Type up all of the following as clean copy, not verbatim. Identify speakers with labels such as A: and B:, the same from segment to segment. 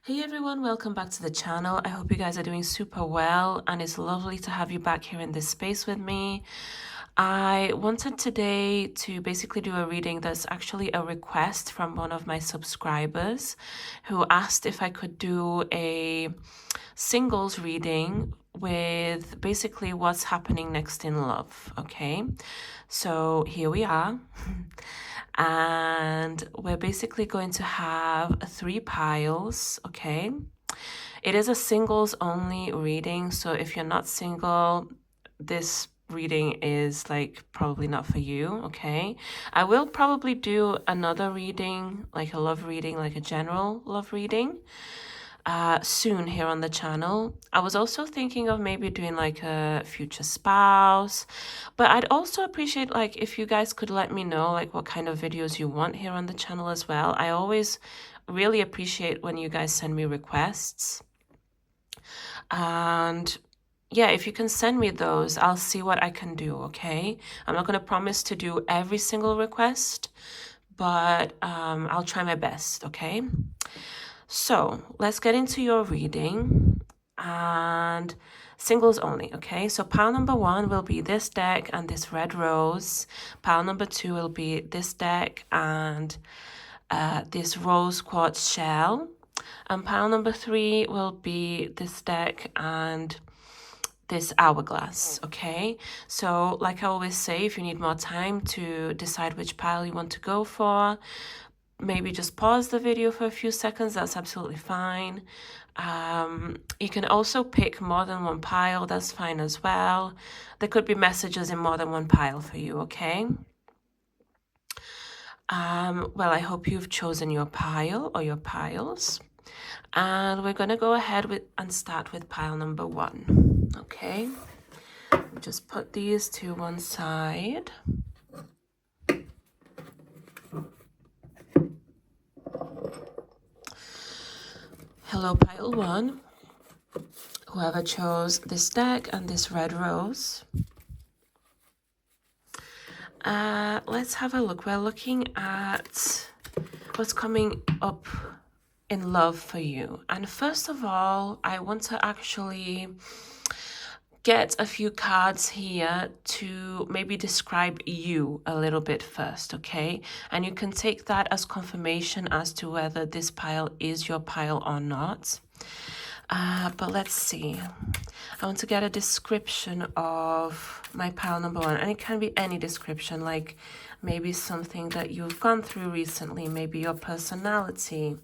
A: Hey everyone, welcome back to the channel. I hope you guys are doing super well and it's lovely to have you back here in this space with me. I wanted today to basically do a reading that's actually a request from one of my subscribers who asked if I could do a singles reading with basically what's happening next in love. Okay, so here we are. And we're basically going to have 3 piles. Okay, it is a singles only reading, so if you're not single, this reading is like probably not for you. Okay, I will probably do another reading, like a love reading, like a general love reading, soon here on the channel. I was also thinking of maybe doing like a future spouse, but I'd also appreciate like if you guys could let me know like what kind of videos you want here on the channel as well. I always really appreciate when you guys send me requests. And yeah, if you can send me those, I'll see what I can do, okay? I'm not going to promise to do every single request, but I'll try my best, okay? So let's get into your reading, and singles only, okay? So pile number 1 will be this deck and this red rose. Pile number 2 will be this deck and this rose quartz shell. And pile number 3 will be this deck and this hourglass, okay? So like I always say, if you need more time to decide which pile you want to go for, maybe just pause the video for a few seconds. That's absolutely fine. You can also pick more than one pile. That's fine as well. There could be messages in more than one pile for you, okay? Well, I hope you've chosen your pile or your piles. And we're going to go ahead and start with pile number 1, okay? Just put these to one side. Hello, pile 1. Whoever chose this deck and this red rose. Let's have a look. We're looking at what's coming up in love for you. And first of all, I want to actually get a few cards here to maybe describe you a little bit first, okay? And you can take that as confirmation as to whether this pile is your pile or not. But let's see. I want to get a description of my pile number 1, and it can be any description, like maybe something that you've gone through recently, maybe your personality,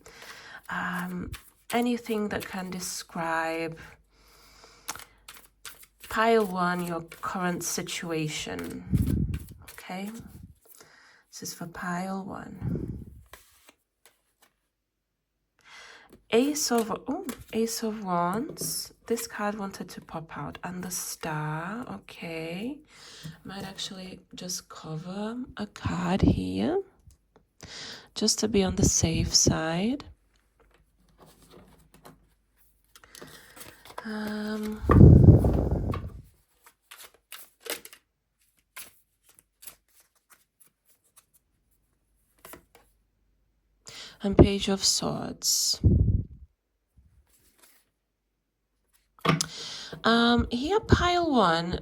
A: anything that can describe pile 1, your current situation. Okay, this is for pile 1. Ace of Wands. This card wanted to pop out, and the Star. Okay, might actually just cover a card here just to be on the safe side. And Page of Swords. Here, pile 1.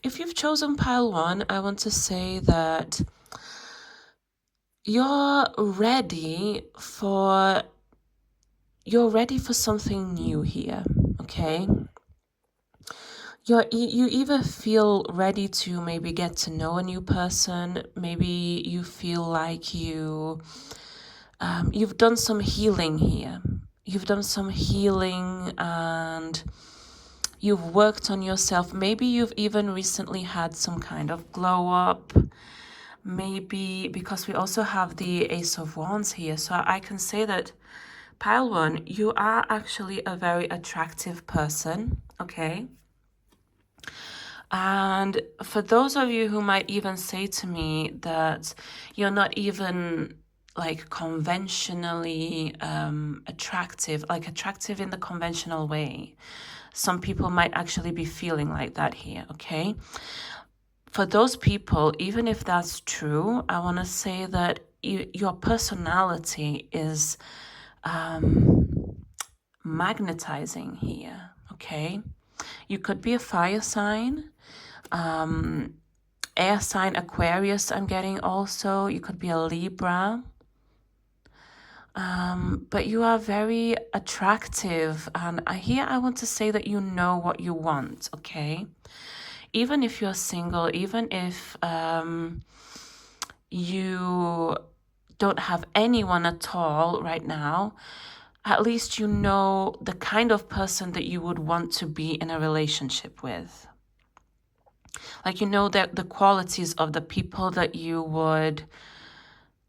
A: If you've chosen pile 1, I want to say that you're ready for something new here, okay? You either feel ready to maybe get to know a new person, maybe you feel like you've done some healing here. You've done some healing and you've worked on yourself. Maybe you've even recently had some kind of glow up. Maybe because we also have the Ace of Wands here. So I can say that pile 1, you are actually a very attractive person, okay? And for those of you who might even say to me that you're not even like conventionally attractive, like attractive in the conventional way, some people might actually be feeling like that here, okay? For those people, even if that's true, I want to say that your personality is magnetizing here, okay? You could be a fire sign, air sign Aquarius I'm getting also. You could be a Libra. But you are very attractive. And here I want to say that you know what you want, okay? Even if you're single, even if you don't have anyone at all right now, at least you know the kind of person that you would want to be in a relationship with. Like, you know that the qualities of the people that you would,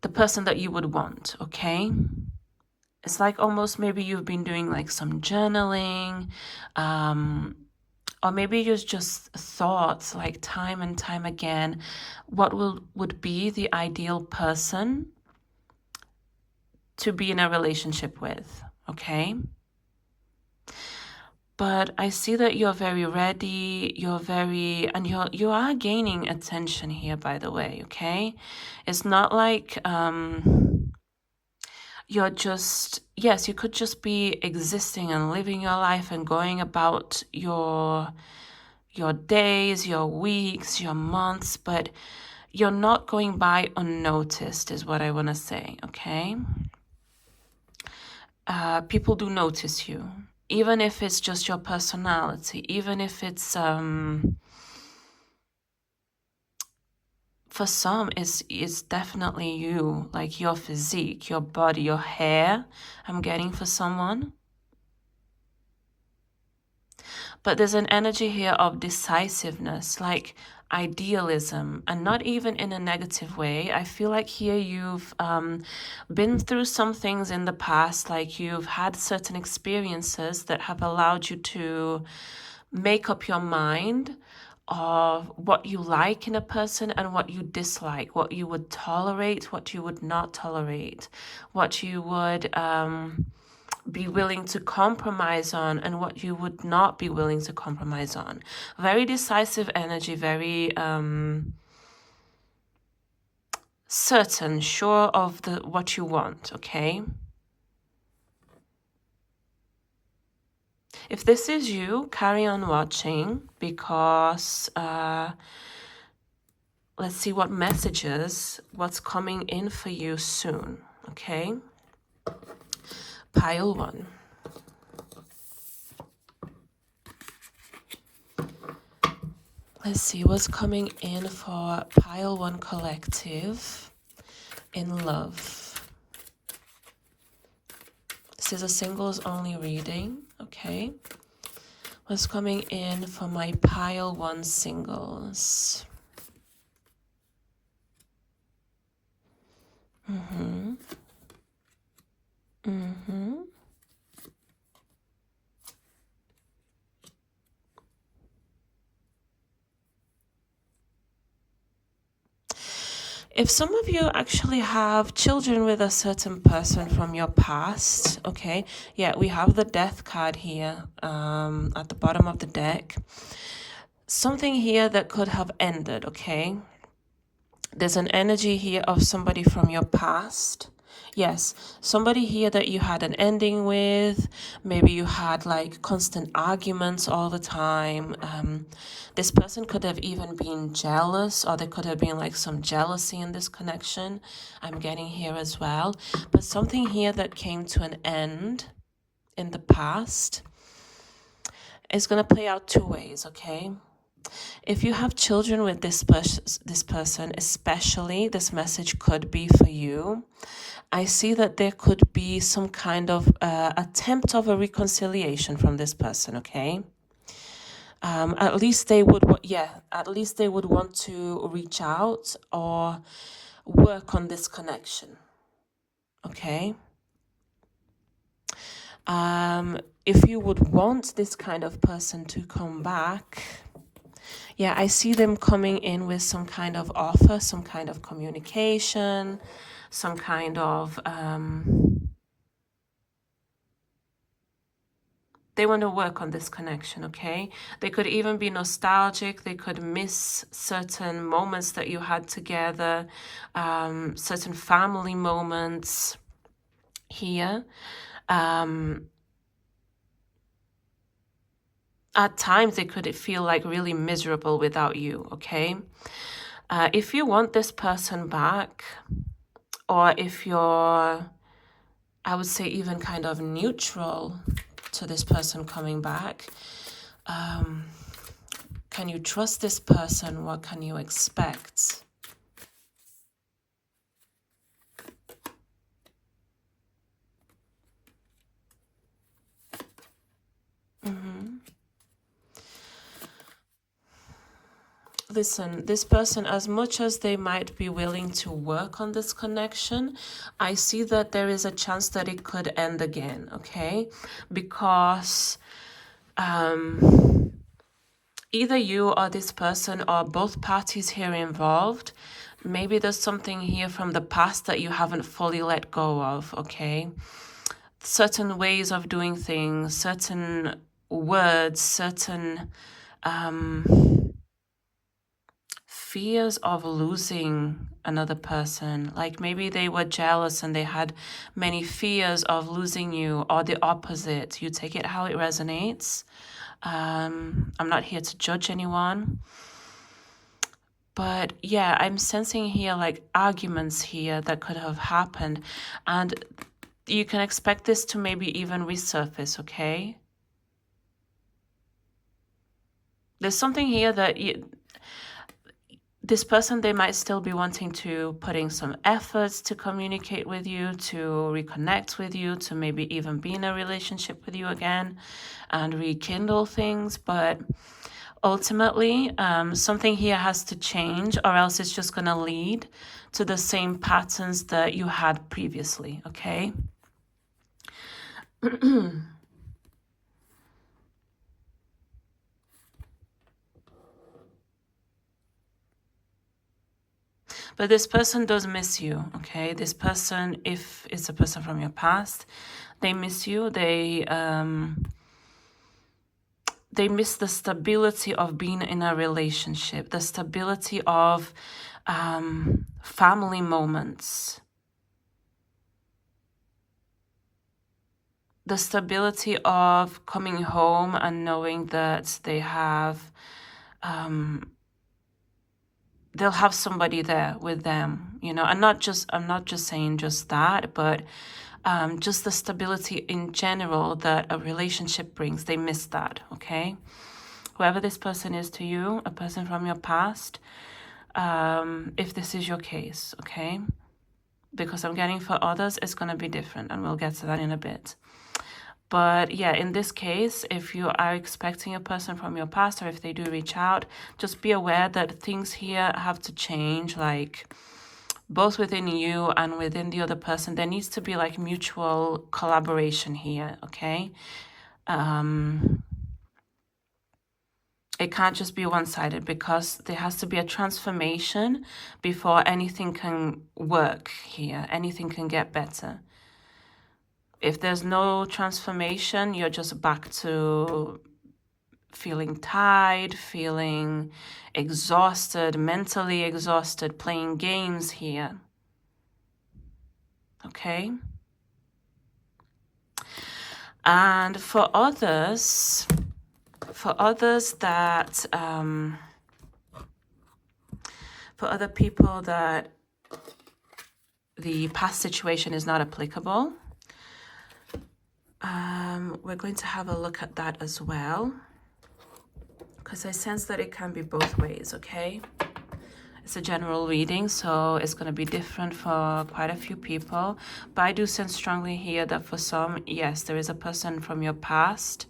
A: the person that you would want, okay? It's like almost maybe you've been doing like some journaling, or maybe you just thought like time and time again, what would be the ideal person to be in a relationship with, okay? But I see that you're very ready, and you are gaining attention here, by the way, okay? It's not like you're just, yes, you could just be existing and living your life and going about your days, your weeks, your months, but you're not going by unnoticed is what I want to say, okay? People do notice you, even if it's just your personality, even if it's for some it's definitely you, like your physique, your body, your hair I'm getting for someone. But there's an energy here of decisiveness, like idealism, and not even in a negative way. I feel like here you've been through some things in the past, like you've had certain experiences that have allowed you to make up your mind of what you like in a person and what you dislike, what you would tolerate, what you would not tolerate, what you would be willing to compromise on and what you would not be willing to compromise on. Very decisive energy, very certain, sure of what you want, okay? If this is you, carry on watching, because let's see what messages, what's coming in for you soon, okay? Pile 1. Let's see what's coming in for Pile 1 Collective in love. This is a singles only reading, okay? What's coming in for my Pile 1 singles? If some of you actually have children with a certain person from your past, okay, yeah, we have the death card here at the bottom of the deck. Something here that could have ended, okay? There's an energy here of somebody from your past. Yes, somebody here that you had an ending with. Maybe you had like constant arguments all the time. This person could have even been jealous, or there could have been like some jealousy in this connection. I'm getting here as well. But something here that came to an end in the past is going to play out 2 ways, okay? If you have children with this person, especially, this message could be for you. I see that there could be some kind of attempt of a reconciliation from this person, okay? At least they would, at least they would want to reach out or work on this connection, okay? If you would want this kind of person to come back, yeah, I see them coming in with some kind of offer, some kind of communication, some kind of, they want to work on this connection, okay? They could even be nostalgic. They could miss certain moments that you had together, certain family moments. here. At times, they could feel like really miserable without you, okay? If you want this person back, or if you're, I would say, even kind of neutral to this person coming back, can you trust this person? What can you expect? Listen, this person, as much as they might be willing to work on this connection, I see that there is a chance that it could end again, okay? Because either you or this person or both parties here involved, maybe there's something here from the past that you haven't fully let go of, okay? Certain ways of doing things, certain words, certain fears of losing another person. Like maybe they were jealous and they had many fears of losing you, or the opposite. You take it how it resonates. I'm not here to judge anyone. But yeah, I'm sensing here like arguments here that could have happened. And you can expect this to maybe even resurface, okay? There's something here that this person, they might still be wanting to put in some efforts to communicate with you, to reconnect with you, to maybe even be in a relationship with you again and rekindle things. But ultimately, something here has to change, or else it's just going to lead to the same patterns that you had previously, okay? But this person does miss you, okay? This person, if it's a person from your past, they miss you. They miss the stability of being in a relationship, the stability of family moments, the stability of coming home and knowing that they have, they'll have somebody there with them, you know. I'm not just saying just that, but just the stability in general that a relationship brings. They miss that, okay? Whoever this person is to you, a person from your past, if this is your case, okay? Because I'm getting for others, it's going to be different, and we'll get to that in a bit. But yeah, in this case, if you are expecting a person from your past, or if they do reach out, just be aware that things here have to change, like both within you and within the other person. There needs to be like mutual collaboration here, okay? It can't just be one-sided, because there has to be a transformation before anything can work here, anything can get better. If there's no transformation, you're just back to feeling tired, feeling exhausted, mentally exhausted, playing games here. Okay? And for others that, for other people that the past situation is not applicable, we're going to have a look at that as well, because I sense that it can be both ways, okay? It's a general reading, so it's going to be different for quite a few people. But I do sense strongly here that for some, yes, there is a person from your past.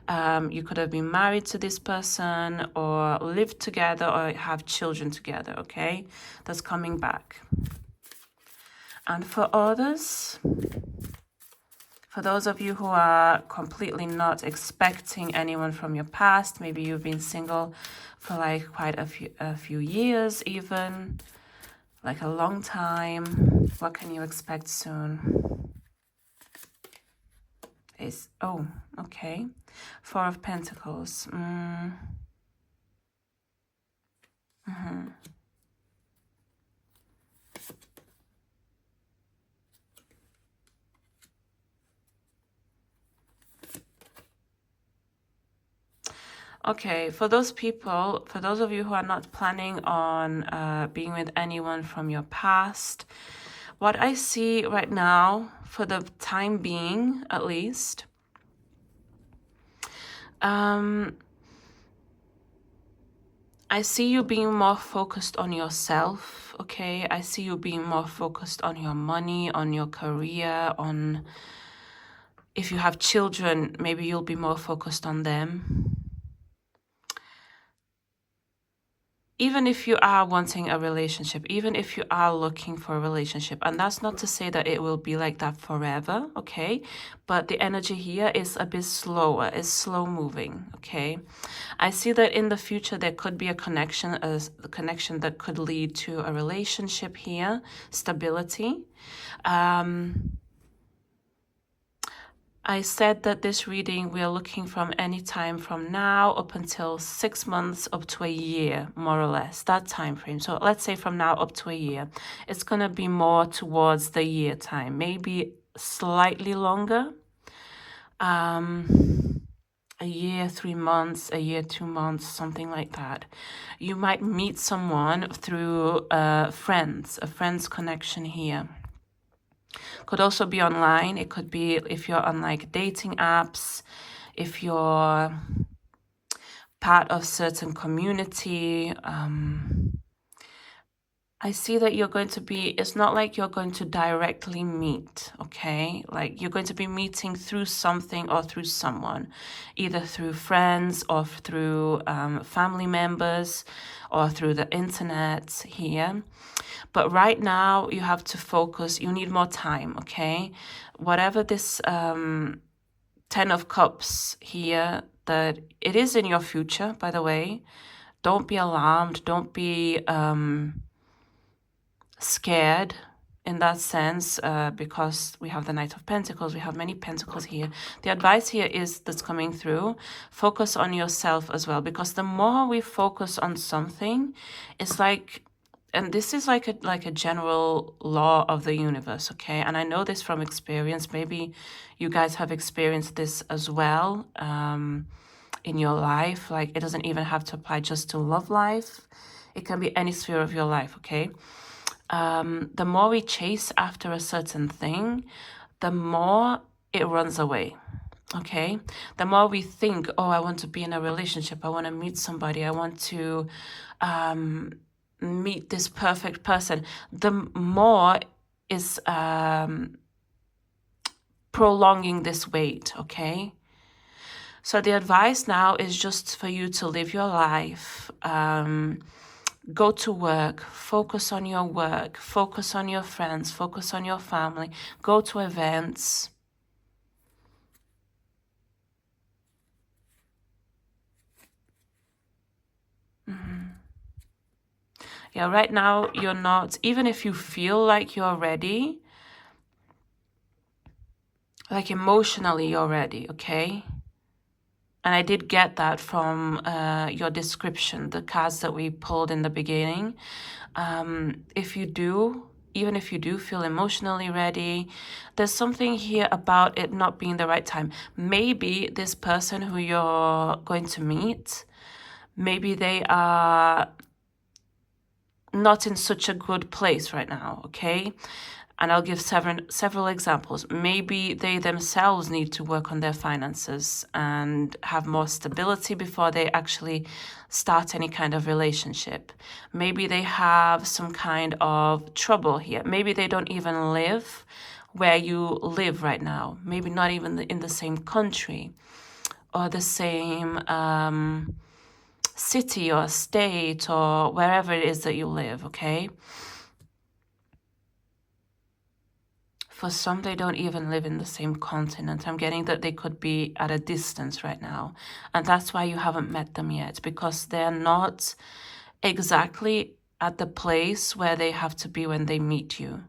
A: You could have been married to this person, or lived together, or have children together, okay? That's coming back. And for others, for those of you who are completely not expecting anyone from your past, maybe you've been single for like quite a few years even, like a long time. What can you expect soon? Oh, okay. Four of Pentacles. Okay, for those people, for those of you who are not planning on being with anyone from your past, what I see right now, for the time being at least, um, I see you being more focused on yourself, okay? I see you being more focused on your money, on your career, on if you have children, maybe you'll be more focused on them. Even if you are wanting a relationship, even if you are looking for a relationship, and that's not to say that it will be like that forever, okay? But the energy here is a bit slower, it's slow moving, okay? I see that in the future there could be a connection that could lead to a relationship here, stability. I said that this reading, we are looking from any time from now up until 6 months up to a year, more or less, that time frame. So let's say from now up to a year. It's going to be more towards the year time, maybe slightly longer. A year, 3 months, a year, 2 months, something like that. You might meet someone through friends, a friend's connection here. Could also be online. It could be if you're on like dating apps, if you're part of certain community. I see that you're going to be, it's not like you're going to directly meet, okay? Like you're going to be meeting through something or through someone, either through friends or through family members or through the internet here. But right now you have to focus, you need more time, okay? Whatever this 10 of Cups here, that it is in your future, by the way. Don't be alarmed, don't be scared in that sense, because we have the Knight of Pentacles, we have many Pentacles here. The advice here is that's coming through, focus on yourself as well, because the more we focus on something, it's like, and this is like a general law of the universe, okay? And I know this from experience. Maybe you guys have experienced this as well in your life. Like it doesn't even have to apply just to love life. It can be any sphere of your life, okay? The more we chase after a certain thing, the more it runs away, okay? The more we think, oh, I want to be in a relationship, I want to meet somebody, I want to meet this perfect person, the more is prolonging this wait, okay? So the advice now is just for you to live your life, go to work, focus on your work, focus on your friends, focus on your family, go to events. Yeah, right now you're not, even if you feel like you're ready, like emotionally you're ready, okay? And I did get that from your description, the cards that we pulled in the beginning. If you do, even if you do feel emotionally ready, there's something here about it not being the right time. Maybe this person who you're going to meet, maybe they are not in such a good place right now, okay? And I'll give several examples. Maybe they themselves need to work on their finances and have more stability before they actually start any kind of relationship. Maybe they have some kind of trouble here. Maybe they don't even live where you live right now. Maybe not even in the same country or the same city or state or wherever it is that you live, okay? For some, they don't even live in the same continent. I'm getting that they could be at a distance right now. And that's why you haven't met them yet, because they're not exactly at the place where they have to be when they meet you.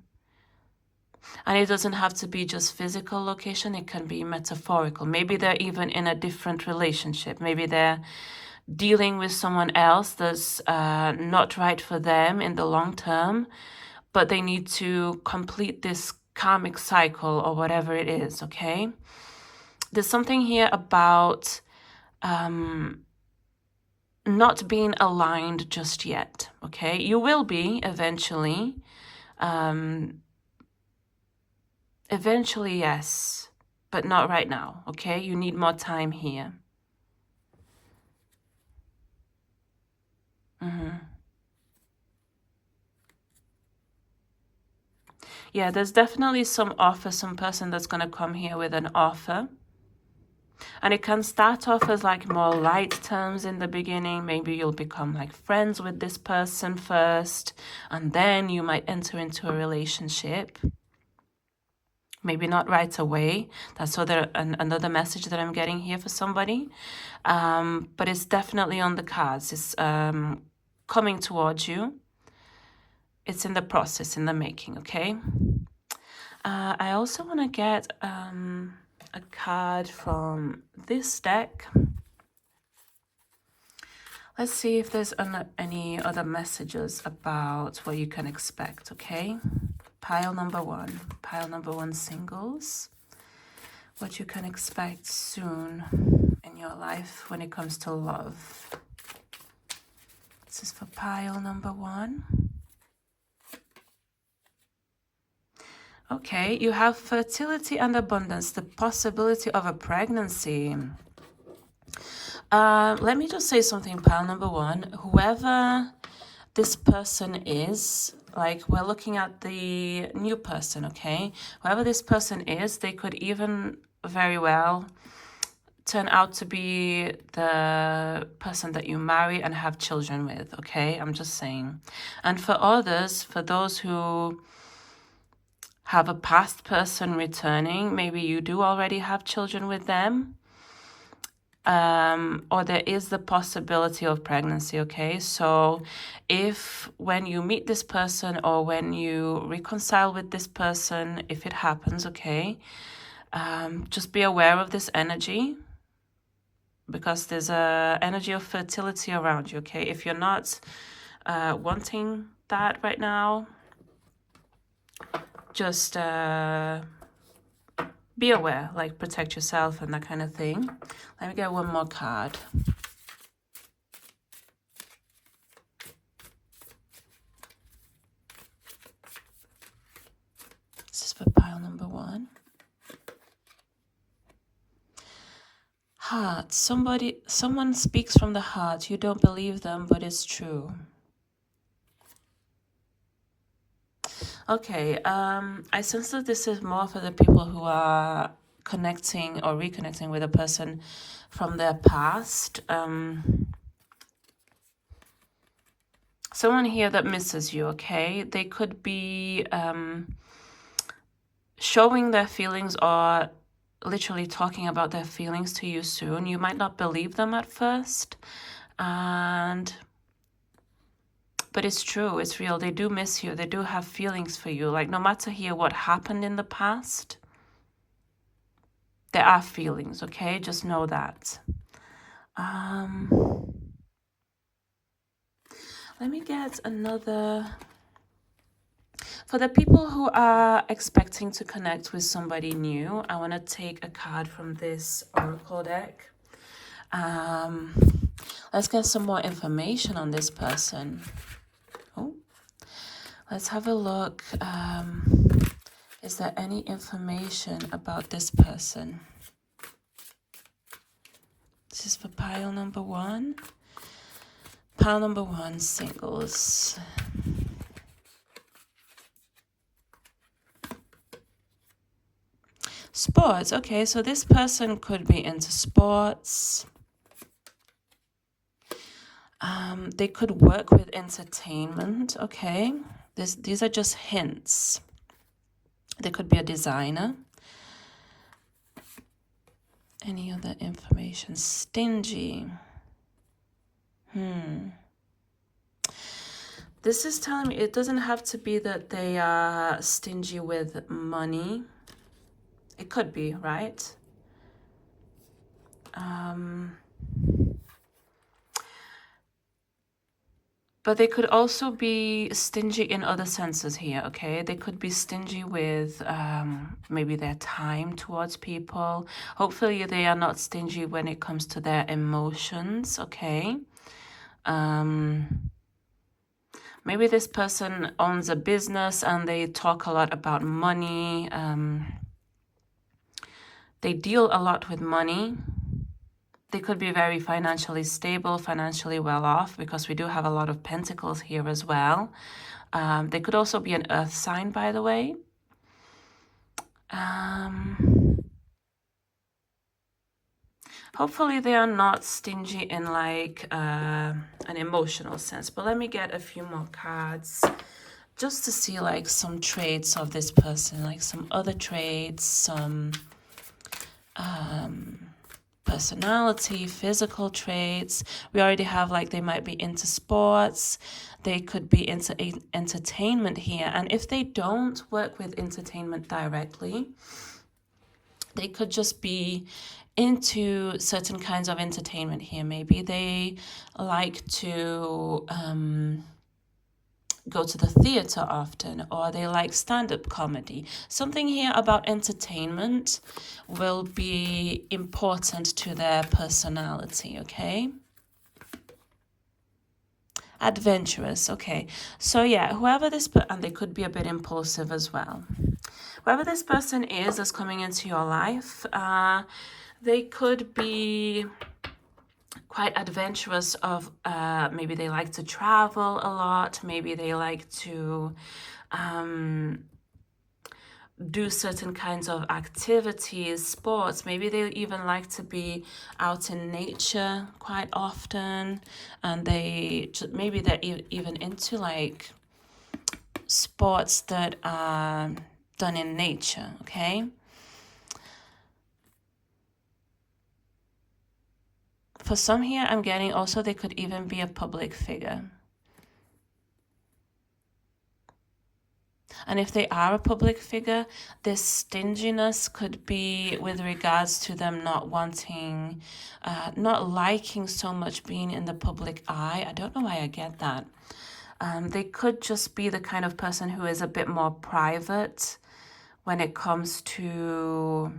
A: And it doesn't have to be just physical location. It can be metaphorical. Maybe they're even in a different relationship. Maybe they're dealing with someone else that's not right for them in the long term, but they need to complete this karmic cycle or whatever it is, okay? There's something here about not being aligned just yet, okay? You will be eventually. Eventually, yes, but not right now, okay? You need more time here. Yeah, there's definitely some offer, some person that's going to come here with an offer. And it can start off as like more light terms in the beginning. Maybe you'll become like friends with this person first, and then you might enter into a relationship. Maybe not right away. That's another message that I'm getting here for somebody. But it's definitely on the cards. It's coming towards you. It's in the process, in the making, okay? I also want to get a card from this deck. Let's see if there's any other messages about what you can expect, okay? Pile number one singles. What you can expect soon in your life when it comes to love. This is for pile number one. Okay, you have fertility and abundance, the possibility of a pregnancy. Let me just say something, pile number one. Whoever this person is, like we're looking at the new person, okay? Whoever this person is, they could even very well turn out to be the person that you marry and have children with, okay? I'm just saying. And for others, for those who have a past person returning, maybe you do already have children with them, or there is the possibility of pregnancy, okay? So if when you meet this person or when you reconcile with this person, if it happens, okay, just be aware of this energy, because there's a energy of fertility around you, okay? If you're not wanting that right now, just be aware, like protect yourself and that kind of thing. Let me get one more card. This is for pile number one. Heart. Someone speaks from the heart. You don't believe them, but it's true. Okay, I sense that this is more for the people who are connecting or reconnecting with a person from their past. Someone here that misses you, okay? They could be showing their feelings or literally talking about their feelings to you soon. You might not believe them at first, but it's true, it's real. They do miss you. They do have feelings for you. Like no matter here what happened in the past, there are feelings, okay? Just know that. Let me get another. For the people who are expecting to connect with somebody new, I want to take a card from this oracle deck. Let's get some more information on this person. Oh, let's have a look. Is there any information about this person? This is for pile number one. Pile number one, singles. Sports. Okay, so this person could be into sports. They could work with entertainment. Okay, these are just hints. They could be a designer. Any other information? Stingy. This is telling me it doesn't have to be that they are stingy with money. It could be, right? But they could also be stingy in other senses here, okay? They could be stingy with maybe their time towards people. Hopefully they are not stingy when it comes to their emotions, okay? Maybe this person owns a business and they talk a lot about money. They deal a lot with money. They could be very financially stable, financially well off, because we do have a lot of pentacles here as well. They could also be an earth sign, by the way. Hopefully they are not stingy in like an emotional sense. But let me get a few more cards just to see like some traits of this person, like some other traits, some personality, physical traits. We already have like they might be into sports. They could be into entertainment here. And if they don't work with entertainment directly, they could just be into certain kinds of entertainment here. Maybe they like to go to the theater often, or they like stand-up comedy. Something here about entertainment will be important to their personality, okay? Adventurous, okay. So yeah, whoever this, and they could be a bit impulsive as well. Whoever this person is that's coming into your life, they could be quite adventurous of maybe they like to travel a lot, maybe they like to do certain kinds of activities, sports. Maybe they even like to be out in nature quite often, and maybe they're even into like sports that are done in nature, okay? For some here, I'm getting also they could even be a public figure. And if they are a public figure, this stinginess could be with regards to them not wanting, not liking so much being in the public eye. I don't know why I get that. They could just be the kind of person who is a bit more private when it comes to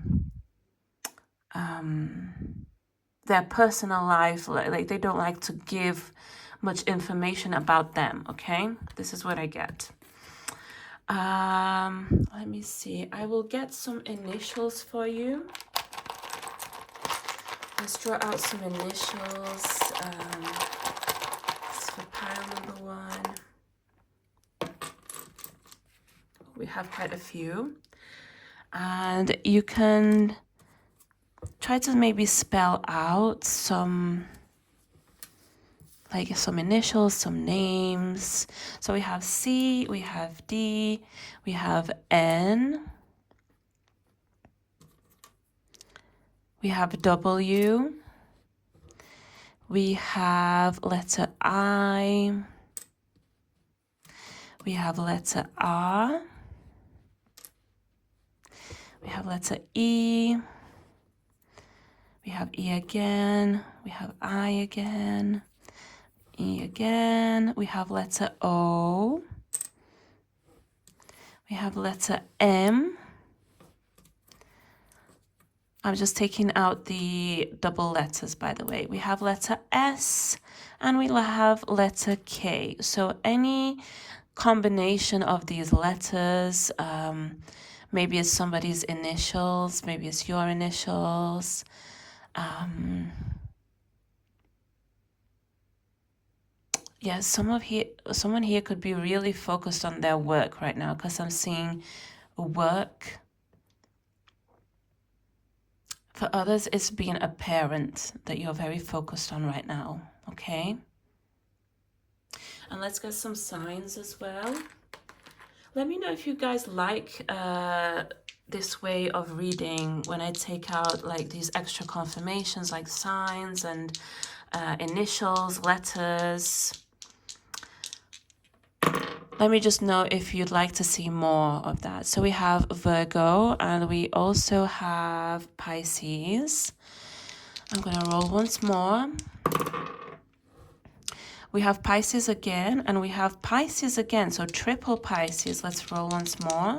A: their personal life. Like they don't like to give much information about them, okay? This is what I get. Let me see. I will get some initials for you. Let's draw out some initials. For pile number 1. We have quite a few. And you can try to maybe spell out some initials, some names. So we have C, we have D, we have N, we have W, we have letter I, we have letter R, we have letter E, we have E again, we have I again, E again, we have letter O, we have letter M. I'm just taking out the double letters, by the way. We have letter S and we have letter K. So any combination of these letters, maybe it's somebody's initials, maybe it's your initials. Yeah, someone here could be really focused on their work right now, because I'm seeing work. For others, it's being a parent that you're very focused on right now, okay? And let's get some signs as well. Let me know if you guys like this way of reading when I take out like these extra confirmations like signs and initials, letters. Let me just know if you'd like to see more of that. So we have Virgo and we also have Pisces. I'm going to roll once more. We have Pisces again and we have Pisces again. So triple Pisces. Let's roll once more.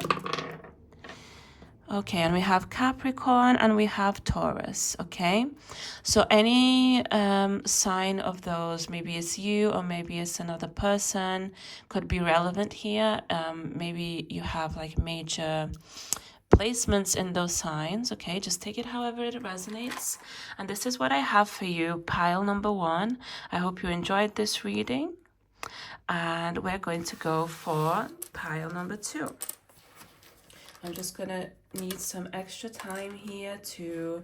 A: Okay, and we have Capricorn and we have Taurus, okay? So any sign of those, maybe it's you or maybe it's another person, could be relevant here. Maybe you have like major placements in those signs, okay? Just take it however it resonates. And this is what I have for you, pile number 1. I hope you enjoyed this reading. And we're going to go for pile number 2. I'm just gonna need some extra time here to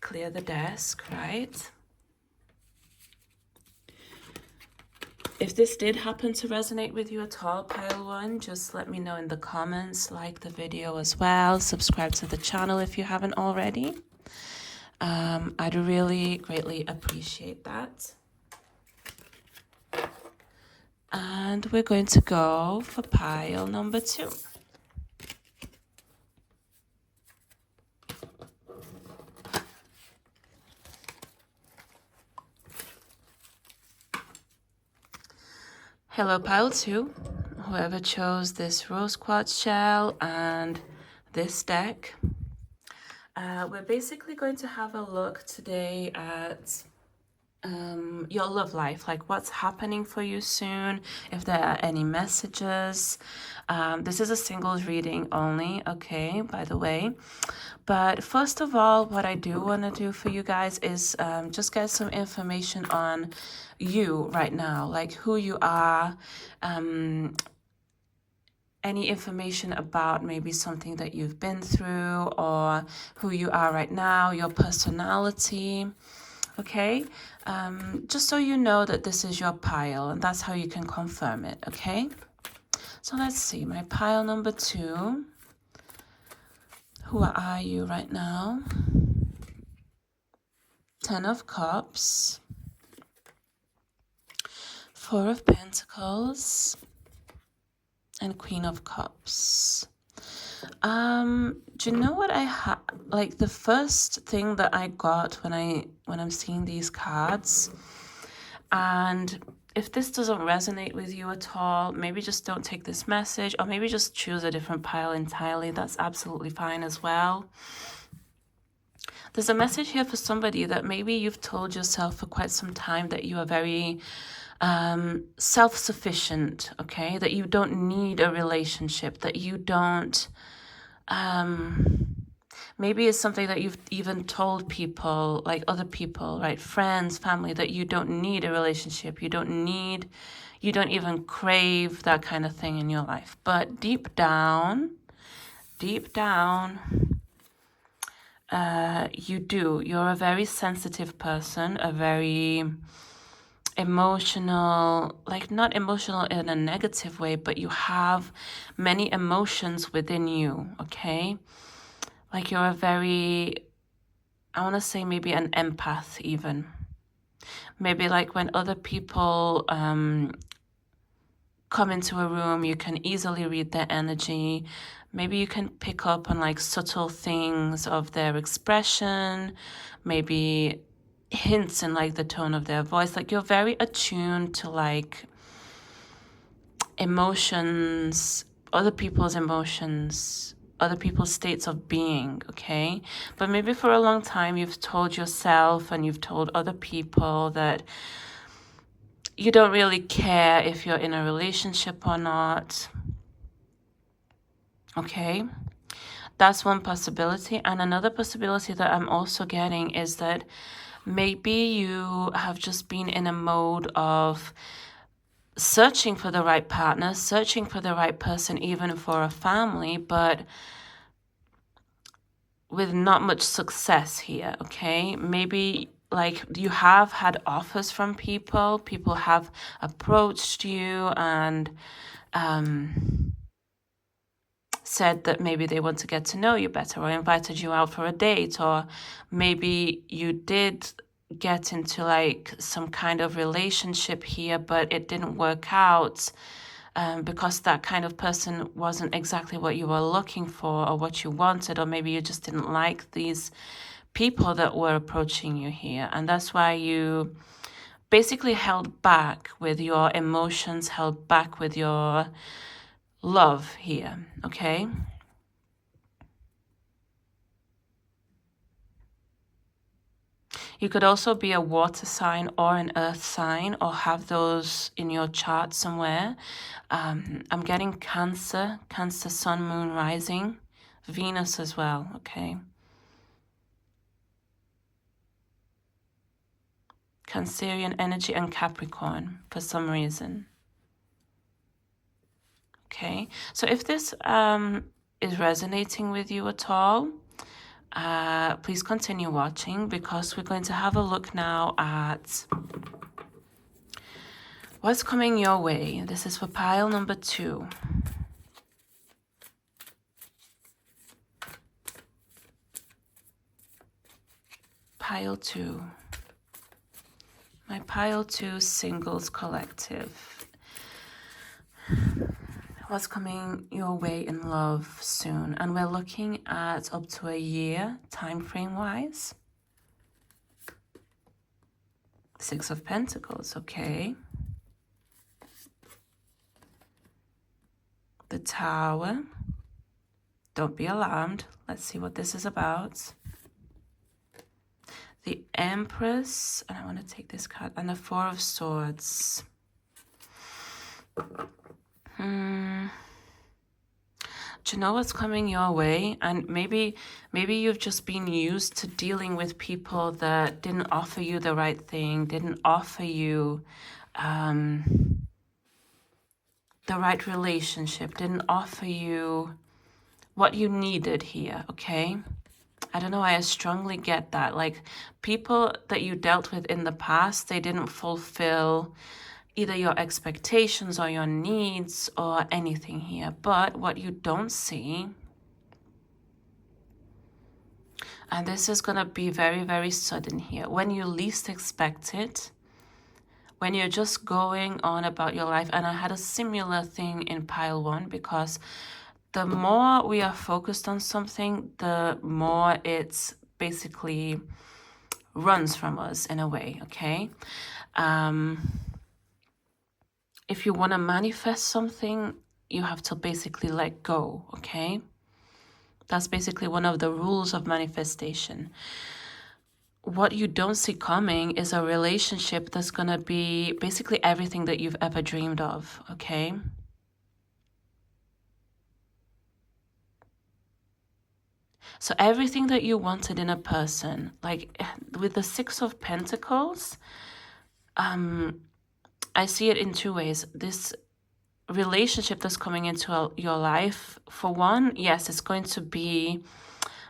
A: clear the desk, right? If this did happen to resonate with you at all, pile 1, just let me know in the comments, like the video as well, subscribe to the channel if you haven't already. I'd really greatly appreciate that. And we're going to go for pile number 2. Hello, pile 2. Whoever chose this rose quartz shell and this deck. We're basically going to have a look today at your love life, like what's happening for you soon, if there are any messages. This is a singles reading only, okay, by the way. But first of all, what I do want to do for you guys is just get some information on you right now, like who you are, any information about maybe something that you've been through or who you are right now, your personality. Okay, just so you know that this is your pile and that's how you can confirm it, okay? So let's see, my pile number 2. Who are you right now? 10 of Cups, 4 of Pentacles, and Queen of Cups. Do you know what I have? Like the first thing that I got when I'm seeing these cards, and if this doesn't resonate with you at all, maybe just don't take this message, or maybe just choose a different pile entirely. That's absolutely fine as well. There's a message here for somebody that maybe you've told yourself for quite some time that you are very self-sufficient, okay? That you don't need a relationship, that you don't, maybe it's something that you've even told people, like other people, right? Friends, family, that you don't need a relationship. You don't even crave that kind of thing in your life. But deep down, you do. You're a very sensitive person, a very emotional, like not emotional in a negative way, but you have many emotions within you, okay? Like you're a very, I want to say maybe an empath even. Maybe like when other people come into a room, you can easily read their energy. Maybe you can pick up on like subtle things of their expression, maybe hints in like the tone of their voice. Like you're very attuned to like emotions, other people's emotions, other people's states of being, okay? But maybe for a long time you've told yourself and you've told other people that you don't really care if you're in a relationship or not, okay? That's one possibility. And another possibility that I'm also getting is that maybe you have just been in a mode of searching for the right partner, searching for the right person, even for a family, but with not much success here, okay? Maybe like you have had offers from people, people have approached you and said that maybe they want to get to know you better or invited you out for a date, or maybe you did get into like some kind of relationship here, but it didn't work out because that kind of person wasn't exactly what you were looking for or what you wanted, or maybe you just didn't like these people that were approaching you here. And that's why you basically held back with your emotions, held back with your love here, okay? You could also be a water sign or an earth sign, or have those in your chart somewhere. I'm getting Cancer, Cancer, Sun, Moon, Rising, Venus as well, okay? Cancerian energy and Capricorn for some reason. Okay, so if this is resonating with you at all, please continue watching, because we're going to have a look now at what's coming your way. This is for pile number 2. Pile 2. My pile 2 singles collective. What's coming your way in love soon? And we're looking at up to a year time frame wise. 6 of Pentacles, okay. The Tower. Don't be alarmed. Let's see what this is about. The Empress, and I want to take this card, and the 4 of Swords. Do you know what's coming your way? And maybe you've just been used to dealing with people that didn't offer you the right thing, didn't offer you the right relationship, didn't offer you what you needed here, okay? I don't know why I strongly get that. Like, people that you dealt with in the past, they didn't fulfill either your expectations or your needs or anything here. But what you don't see, and this is going to be very, very sudden here, when you least expect it, when you're just going on about your life. And I had a similar thing in pile 1, because the more we are focused on something, the more it's basically runs from us in a way, okay? If you want to manifest something, you have to basically let go, okay? That's basically one of the rules of manifestation. What you don't see coming is a relationship that's going to be basically everything that you've ever dreamed of, okay? So everything that you wanted in a person, like with the 6 of Pentacles, I see it in 2 ways. This relationship that's coming into your life, for one, yes, it's going to be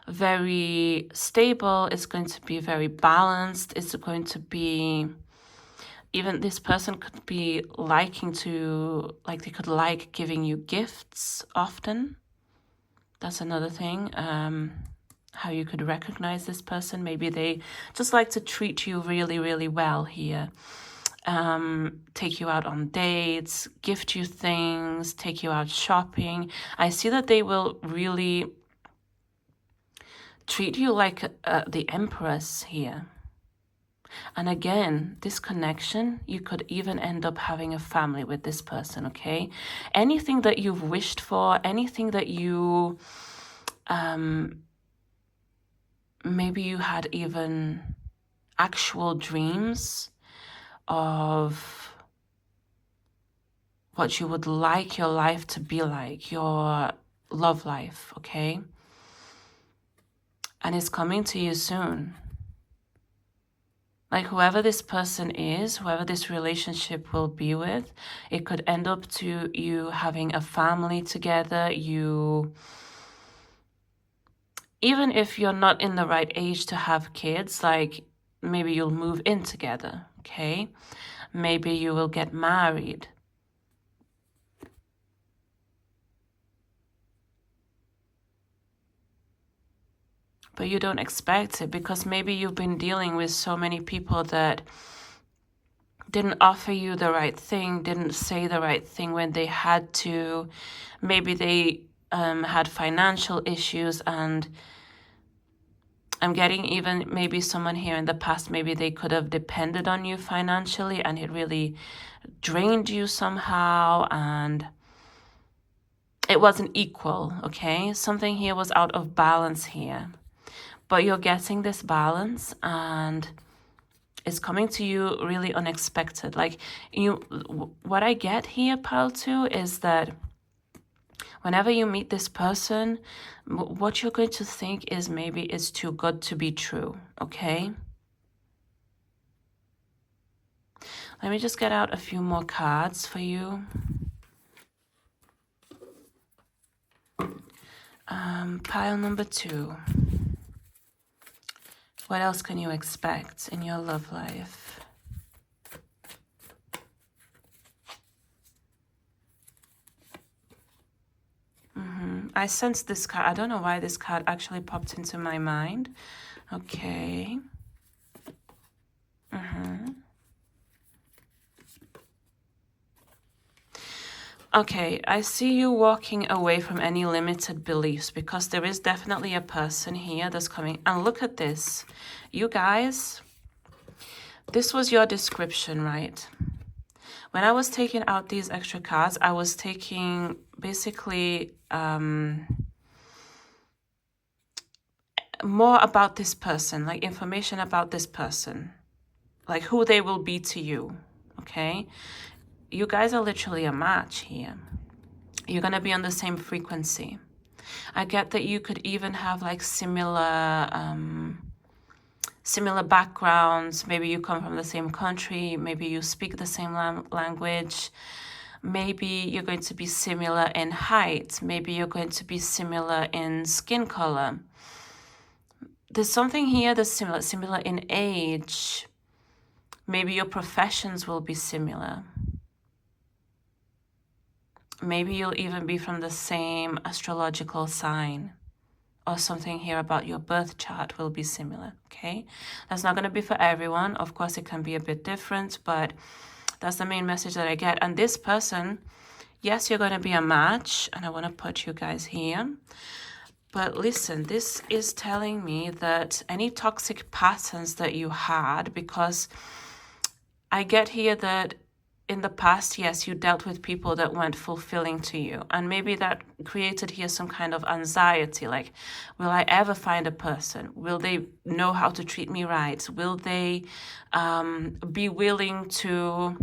A: very stable. It's going to be very balanced. It's going to be, even this person could be liking to, like, they could like giving you gifts often. That's another thing. How you could recognize this person. Maybe they just like to treat you really, really well here. Take you out on dates, gift you things, take you out shopping. I see that they will really treat you like the Empress here. And again, this connection, you could even end up having a family with this person, okay? Anything that you've wished for, anything that you, maybe you had even actual dreams of what you would like your life to be like, your love life, okay? And it's coming to you soon. Like, whoever this person is, whoever this relationship will be with, it could end up to you having a family together. You, even if you're not in the right age to have kids, like maybe you'll move in together, okay? Maybe you will get married. But you don't expect it, because maybe you've been dealing with so many people that didn't offer you the right thing, didn't say the right thing when they had to. Maybe they had financial issues, and I'm getting even maybe someone here in the past, maybe they could have depended on you financially and it really drained you somehow. And it wasn't equal, okay? Something here was out of balance here. But you're getting this balance, and it's coming to you really unexpected. Like, what I get here, pile 2, is that whenever you meet this person, what you're going to think is maybe it's too good to be true, okay? Let me just get out a few more cards for you. Pile number 2. What else can you expect in your love life? I sense this card. I don't know why this card actually popped into my mind. Okay. Okay, I see you walking away from any limited beliefs, because there is definitely a person here that's coming. And look at this. You guys, this was your description, right? When I was taking out these extra cards, I was taking basically more about this person, like information about this person, like who they will be to you, okay? You guys are literally a match here. You're going to be on the same frequency. I get that you could even have like similar backgrounds. Maybe you come from the same country. Maybe you speak the same language. Maybe you're going to be similar in height. Maybe you're going to be similar in skin color. There's something here that's similar in age. Maybe your professions will be similar. Maybe you'll even be from the same astrological sign, or something here about your birth chart will be similar, okay? That's not going to be for everyone. Of course, it can be a bit different, but that's the main message that I get. And this person, yes, you're going to be a match, and I want to put you guys here. But listen, this is telling me that any toxic patterns that you had, because I get here that in the past, yes, you dealt with people that weren't fulfilling to you. And maybe that created here some kind of anxiety, like, will I ever find a person? Will they know how to treat me right? Will they be willing to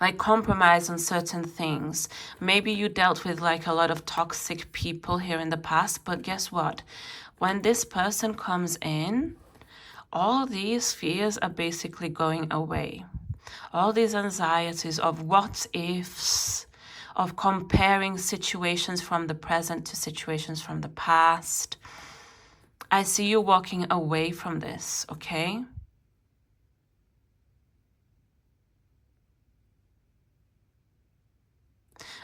A: like compromise on certain things? Maybe you dealt with like a lot of toxic people here in the past, but guess what? When this person comes in, all these fears are basically going away. All these anxieties of what ifs, of comparing situations from the present to situations from the past. I see you walking away from this, okay?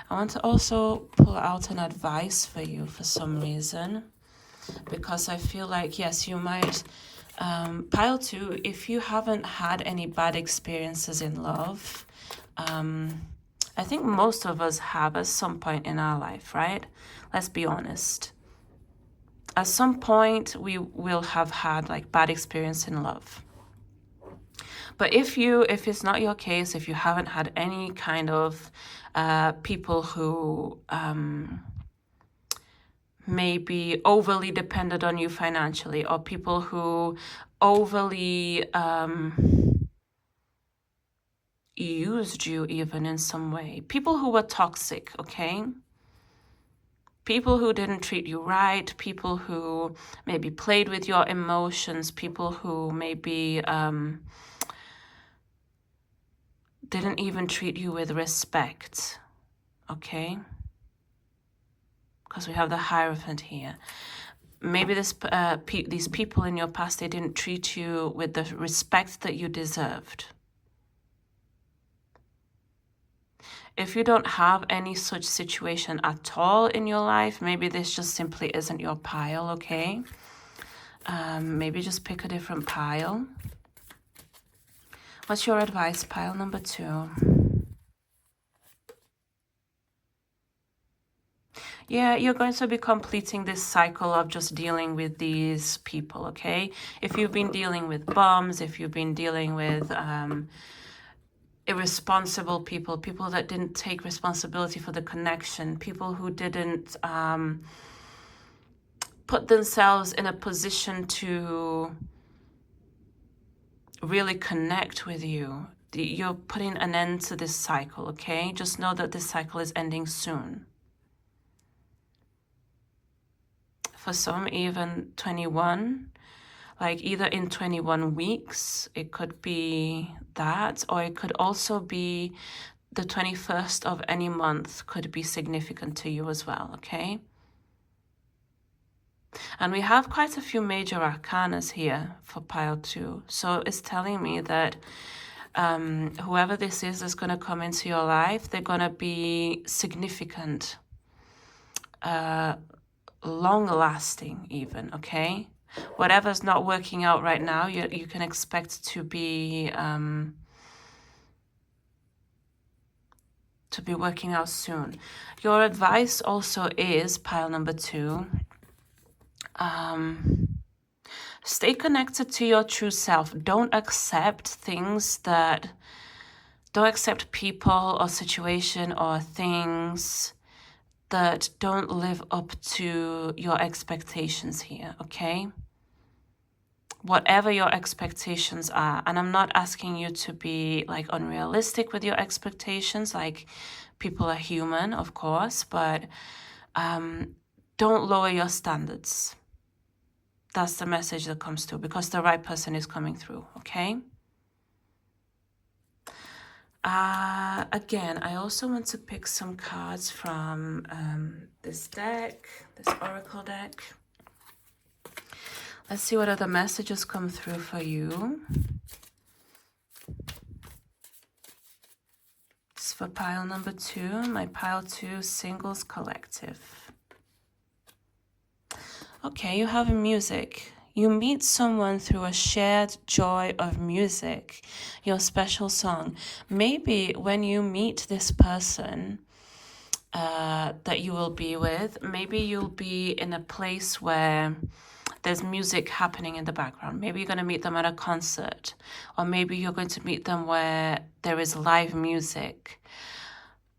A: I want to also pull out an advice for you for some reason, because I feel like, yes, you might... pile 2, if you haven't had any bad experiences in love, I think most of us have at some point in our life, right? Let's be honest. At some point, we will have had like bad experience in love. But if it's not your case, if you haven't had any kind of people who maybe overly depended on you financially, or people who overly used you even in some way, people who were toxic, okay? People who didn't treat you right, people who maybe played with your emotions, people who maybe didn't even treat you with respect, okay? Because we have the Hierophant here. Maybe these people in your past, they didn't treat you with the respect that you deserved. If you don't have any such situation at all in your life, maybe this just simply isn't your pile, okay? Maybe just pick a different pile. What's your advice, pile number 2? Yeah, you're going to be completing this cycle of just dealing with these people, okay? If you've been dealing with bums, if you've been dealing with irresponsible people, people that didn't take responsibility for the connection, people who didn't put themselves in a position to really connect with you. You're putting an end to this cycle, okay? Just know that this cycle is ending soon. For some, even 21, like either in 21 weeks, it could be that, or it could also be the 21st of any month could be significant to you as well, okay? And we have quite a few major arcanas here for pile 2. So it's telling me that whoever this is going to come into your life, they're going to be significant, long-lasting even, okay? Whatever's not working out right now, you can expect to be working out soon. Your advice also is, pile number 2, stay connected to your true self. Don't accept people or situation or things that don't live up to your expectations here, okay? Whatever your expectations are, and I'm not asking you to be like unrealistic with your expectations, like people are human, of course, but don't lower your standards. That's the message that comes through, because the right person is coming through, okay? Again, I also want to pick some cards from this deck, this oracle deck. Let's see what other messages come through for you. This is for pile number 2, my pile 2 singles collective. Okay, you have music. You meet someone through a shared joy of music, your special song. Maybe when you meet this person that you will be with, maybe you'll be in a place where there's music happening in the background. Maybe you're going to meet them at a concert, or maybe you're going to meet them where there is live music.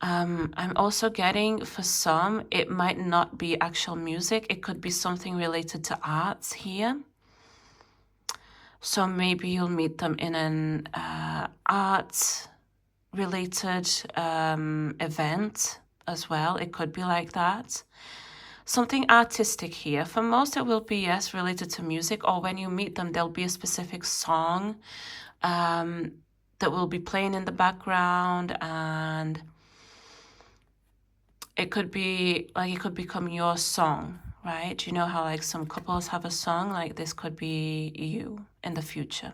A: I'm also getting, for some, it might not be actual music. It could be something related to arts here. So maybe you'll meet them in an art-related event as well. It could be like that. Something artistic here. For most, it will be, yes, related to music, or when you meet them, there'll be a specific song that will be playing in the background, and it could be like, it could become your song, right? You know how like some couples have a song? Like this could be you in the future.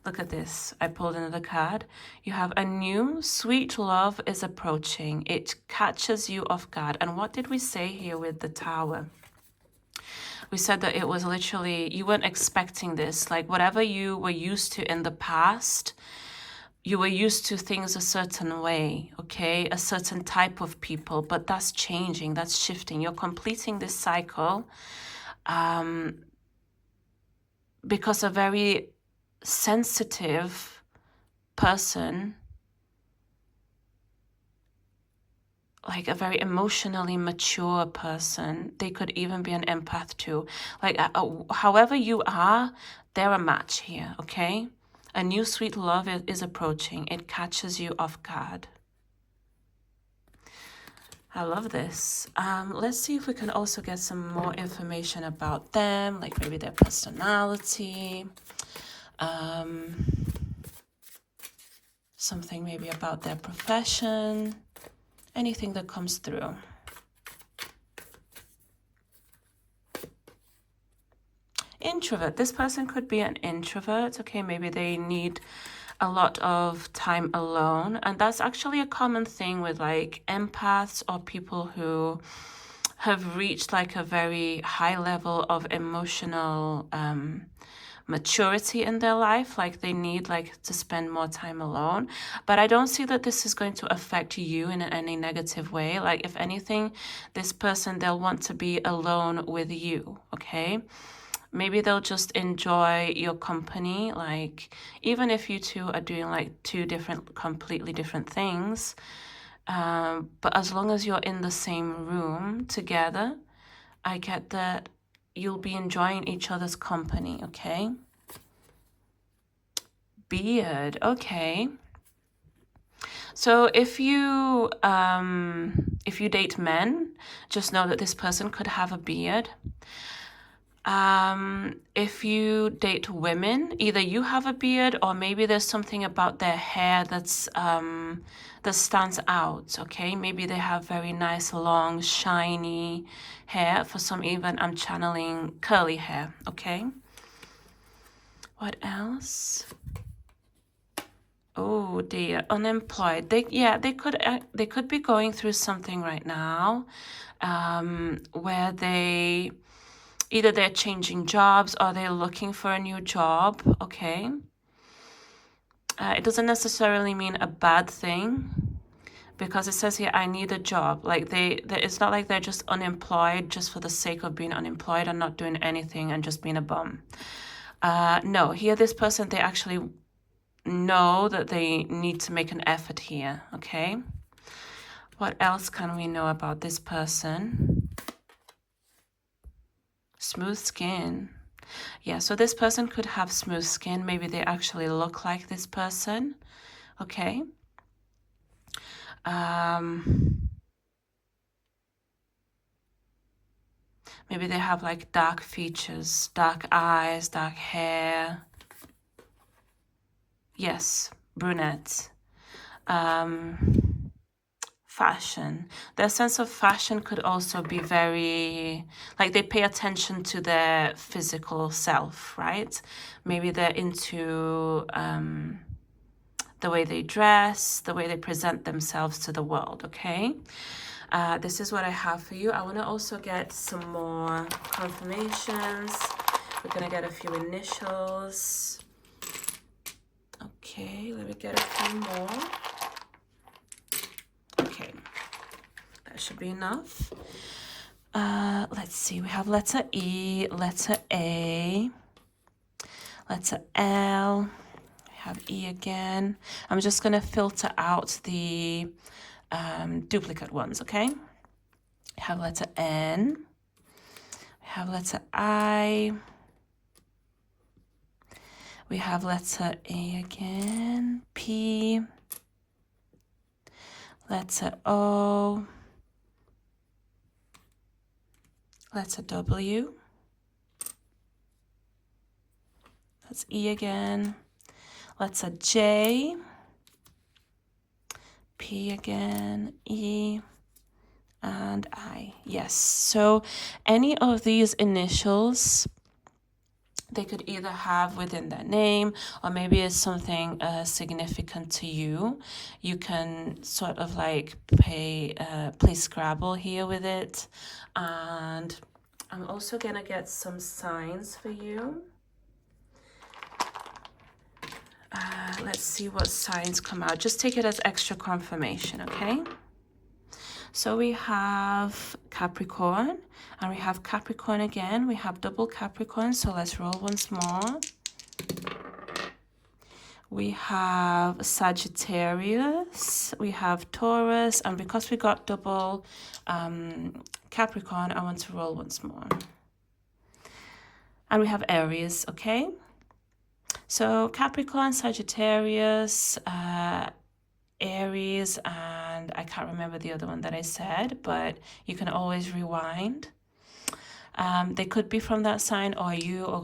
A: Look at this. I pulled another card. You have a new sweet love is approaching. It catches you off guard. And what did we say here with the Tower? We said that it was literally, you weren't expecting this. Like whatever you were used to in the past, you were used to things a certain way, okay? A certain type of people, but that's changing, that's shifting. You're completing this cycle because a very sensitive person, like a very emotionally mature person, they could even be an empath too. Like however you are, they're a match here, okay? A new sweet love is approaching. It catches you off guard. I love this. Let's see if we can also get some more information about them, like maybe their personality. Something maybe about their profession. Anything that comes through. Introvert. This person could be an introvert. Okay, maybe they need a lot of time alone. And that's actually a common thing with like empaths or people who have reached like a very high level of emotional maturity in their life. Like they need like to spend more time alone. But I don't see that this is going to affect you in any negative way. Like if anything, this person, they'll want to be alone with you, okay? Maybe they'll just enjoy your company. Like, even if you two are doing like two completely different things, but as long as you're in the same room together, I get that you'll be enjoying each other's company, okay? Beard, okay. So if you date men, just know that this person could have a beard. If you date women, either you have a beard or maybe there's something about their hair that stands out, okay? Maybe they have very nice, long, shiny hair. For some, even I'm channeling curly hair, okay? What else? Oh dear, unemployed. They could be going through something right now, where either they're changing jobs or they're looking for a new job. Okay, it doesn't necessarily mean a bad thing, because it says here, I need a job. Like it's not like they're just unemployed just for the sake of being unemployed and not doing anything and just being a bum. No, here this person, they actually know that they need to make an effort here, okay? What else can we know about this person? Smooth skin. Yeah, so this person could have smooth skin. Maybe they actually look like this person, okay? Maybe they have like dark features, dark eyes, dark hair. Yes, brunette. Fashion. Their sense of fashion could also be very, like they pay attention to their physical self, right? Maybe they're into the way they dress, the way they present themselves to the world, okay? This is what I have for you. I want to also get some more confirmations. We're going to get a few initials. Okay, let me get a few more. Okay, that should be enough. Let's see, we have letter E, letter A, letter L, we have E again. I'm just going to filter out the duplicate ones, okay? We have letter N, we have letter I, we have letter A again, P, letter O, letter W, that's E again, letter J, P again, E, and I. Yes, so any of these initials, they could either have within their name, or maybe it's something significant to you. You can sort of like play Scrabble here with it. And I'm also gonna get some signs for you. Let's see what signs come out. Just take it as extra confirmation, okay? So we have Capricorn, and we have Capricorn again. We have double Capricorn, so let's roll once more. We have Sagittarius, we have Taurus, and because we got double Capricorn, I want to roll once more. And we have Aries, okay? So Capricorn, Sagittarius, Aries, and I can't remember the other one that I said, but you can always rewind. They could be from that sign or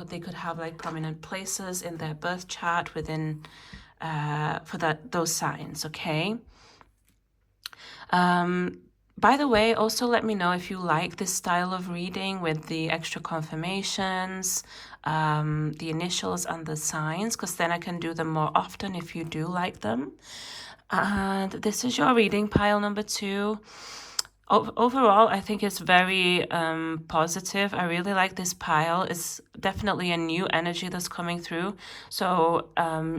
A: they could have like prominent places in their birth chart within those signs, okay? By the way, also let me know if you like this style of reading with the extra confirmations, the initials and the signs, because then I can do them more often if you do like them. And this is your reading pile number 2. Overall, I think it's very positive. I really like this pile. It's definitely a new energy that's coming through. So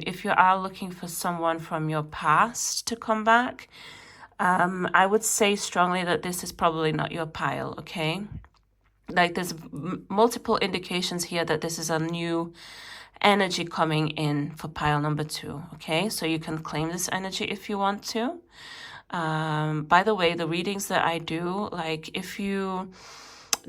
A: if you are looking for someone from your past to come back, I would say strongly that this is probably not your pile, okay? Like there's multiple indications here that this is a new energy coming in for pile number 2. Okay, so you can claim this energy if you want to. By the way, the readings that I do, like if you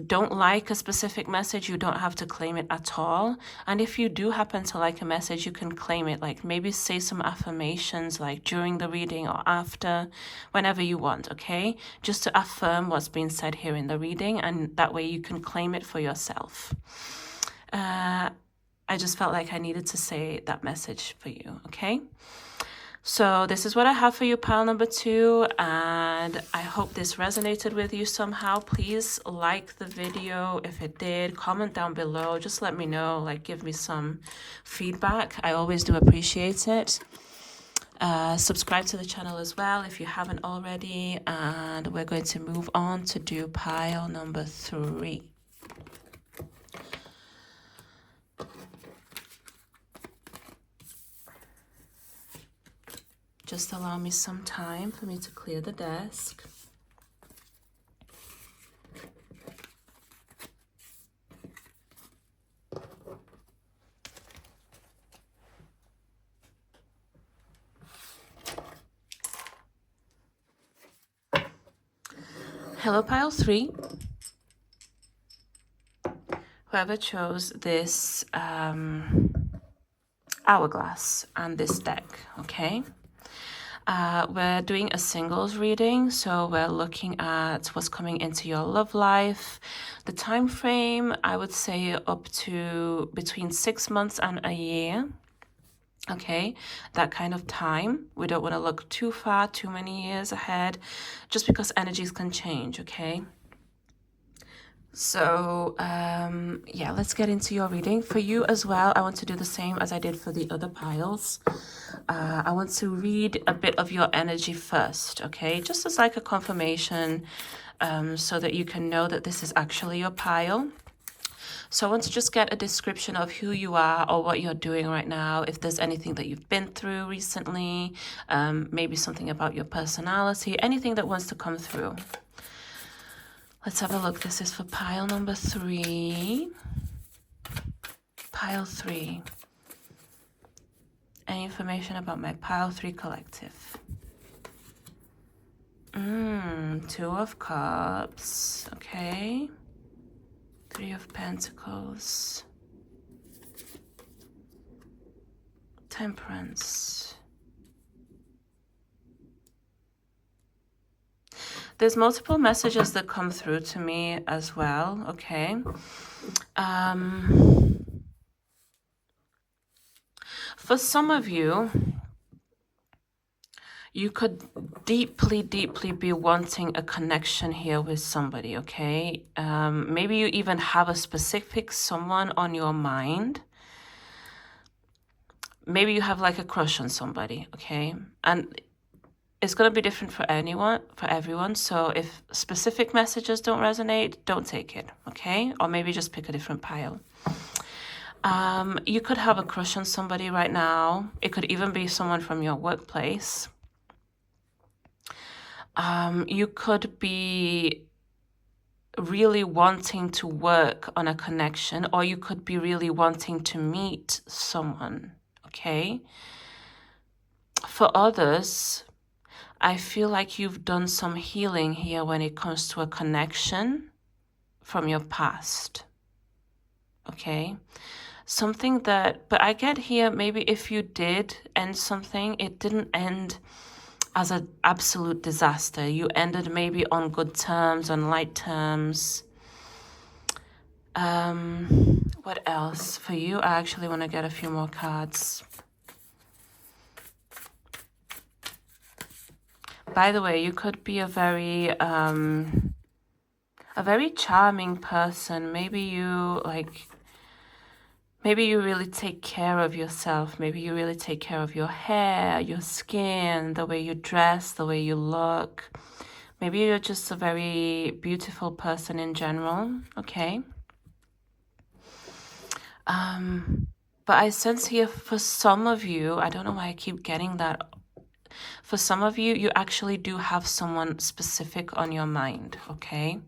A: don't like a specific message, you don't have to claim it at all. And if you do happen to like a message, you can claim it. Like maybe say some affirmations like during the reading or after, whenever you want, okay? Just to affirm what's being said here in the reading, and that way you can claim it for yourself. I just felt like I needed to say that message for you, okay? So this is what I have for you, pile number 2, and I hope this resonated with you somehow. Please like the video if it did. Comment down below. Just let me know, like give me some feedback. I always do appreciate it. Subscribe to the channel as well if you haven't already, and we're going to move on to do pile number 3. Just allow me some time for me to clear the desk. Hello, pile 3. Whoever chose this hourglass and this deck, okay? We're doing a singles reading, so we're looking at what's coming into your love life. The time frame, I would say up to between 6 months and a year. Okay, that kind of time. We don't want to look too far, too many years ahead, just because energies can change, okay? So, yeah, let's get into your reading. For you as well, I want to do the same as I did for the other piles. I want to read a bit of your energy first, okay? Just as like a confirmation, so that you can know that this is actually your pile. So I want to just get a description of who you are or what you're doing right now. If there's anything that you've been through recently, maybe something about your personality, anything that wants to come through. Let's have a look. This is for pile number 3. Pile 3. Any information about my pile 3 collective? 2 of Cups. Okay. 3 of Pentacles. Temperance. There's multiple messages that come through to me as well, okay? For some of you, you could deeply, deeply be wanting a connection here with somebody, okay? Maybe you even have a specific someone on your mind. Maybe you have like a crush on somebody, okay? And it's going to be different for everyone. So if specific messages don't resonate, don't take it, okay? Or maybe just pick a different pile. You could have a crush on somebody right now. It could even be someone from your workplace. You could be really wanting to work on a connection, or you could be really wanting to meet someone, okay? For others, I feel like you've done some healing here when it comes to a connection from your past, okay? Something that, but I get here, maybe if you did end something, it didn't end as an absolute disaster. You ended maybe on good terms, on light terms. What else for you? I actually want to get a few more cards. By the way, you could be a very charming person. Maybe you really take care of yourself. Maybe you really take care of your hair, your skin, the way you dress, the way you look. Maybe you're just a very beautiful person in general, okay? But I sense here for some of you, I don't know why I keep getting that. For some of you, you actually do have someone specific on your mind, okay?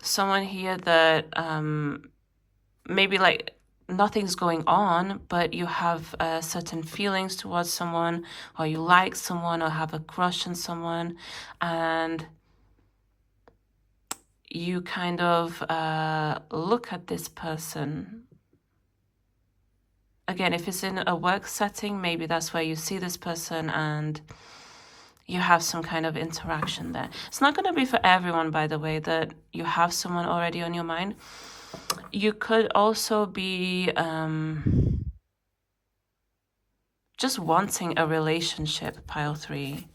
A: someone here that maybe like nothing's going on, but you have certain feelings towards someone, or you like someone, or have a crush on someone, and you kind of look at this person. Again, if it's in a work setting, maybe that's where you see this person and you have some kind of interaction there. It's not going to be for everyone, by the way, that you have someone already on your mind. You could also be just wanting a relationship, pile 3.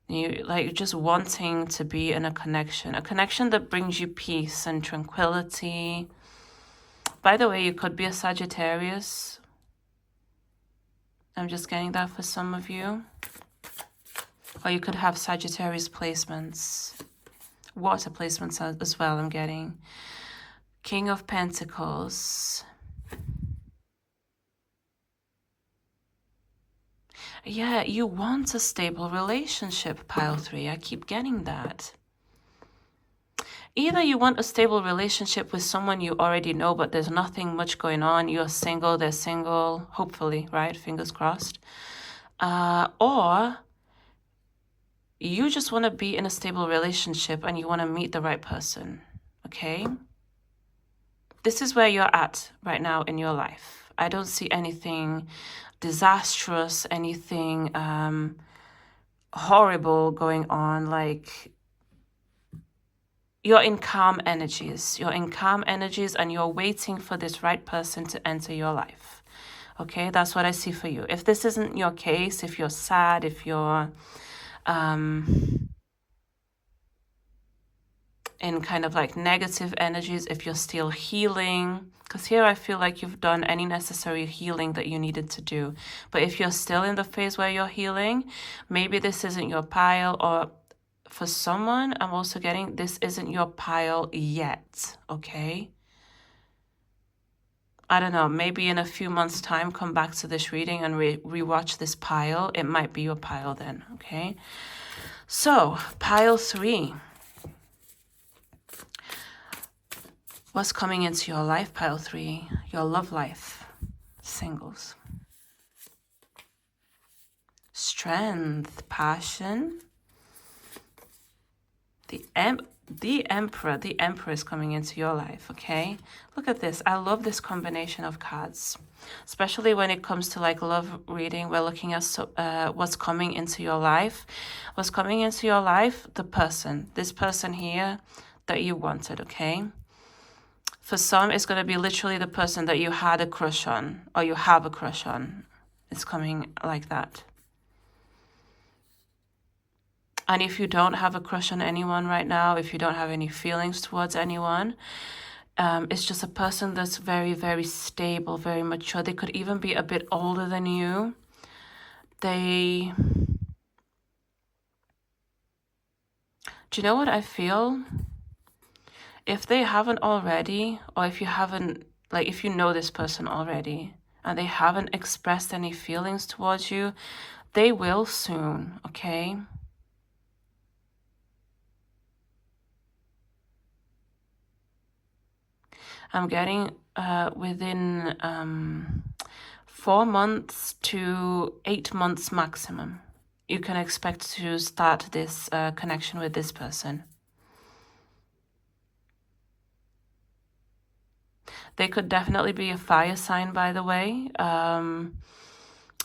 A: You like just wanting to be in a connection that brings you peace and tranquility. By the way, you could be a Sagittarius. I'm just getting that for some of you. Or you could have Sagittarius placements. Water placements as well, I'm getting. King of Pentacles. Yeah, you want a stable relationship, pile 3. I keep getting that. Either you want a stable relationship with someone you already know, but there's nothing much going on. You're single, they're single, hopefully, right? Fingers crossed. Or you just want to be in a stable relationship and you want to meet the right person, okay? This is where you're at right now in your life. I don't see anything disastrous, anything horrible going on. Like, you're in calm energies. You're in calm energies and you're waiting for this right person to enter your life. Okay, that's what I see for you. If this isn't your case, if you're sad, if you're in kind of like negative energies, if you're still healing, because here I feel like you've done any necessary healing that you needed to do. But if you're still in the phase where you're healing, maybe this isn't your pile, or for someone, I'm also getting this isn't your pile yet, okay? I don't know, maybe in a few months' time, come back to this reading and rewatch this pile. It might be your pile then, okay? So, pile 3. What's coming into your life, pile 3? Your love life, singles. Strength, passion. The Emperor is coming into your life, okay? Look at this. I love this combination of cards, especially when it comes to like love reading. We're looking at what's coming into your life. What's coming into your life? The person. This person here that you wanted, okay? For some, it's going to be literally the person that you had a crush on, or you have a crush on. It's coming like that. And if you don't have a crush on anyone right now, if you don't have any feelings towards anyone, it's just a person that's very, very stable, very mature. They could even be a bit older than you. Do you know what I feel? If they haven't already, or if you haven't, like if you know this person already and they haven't expressed any feelings towards you, they will soon, okay? I'm getting within 4 months to 8 months maximum. You can expect to start this connection with this person. They could definitely be a fire sign, by the way.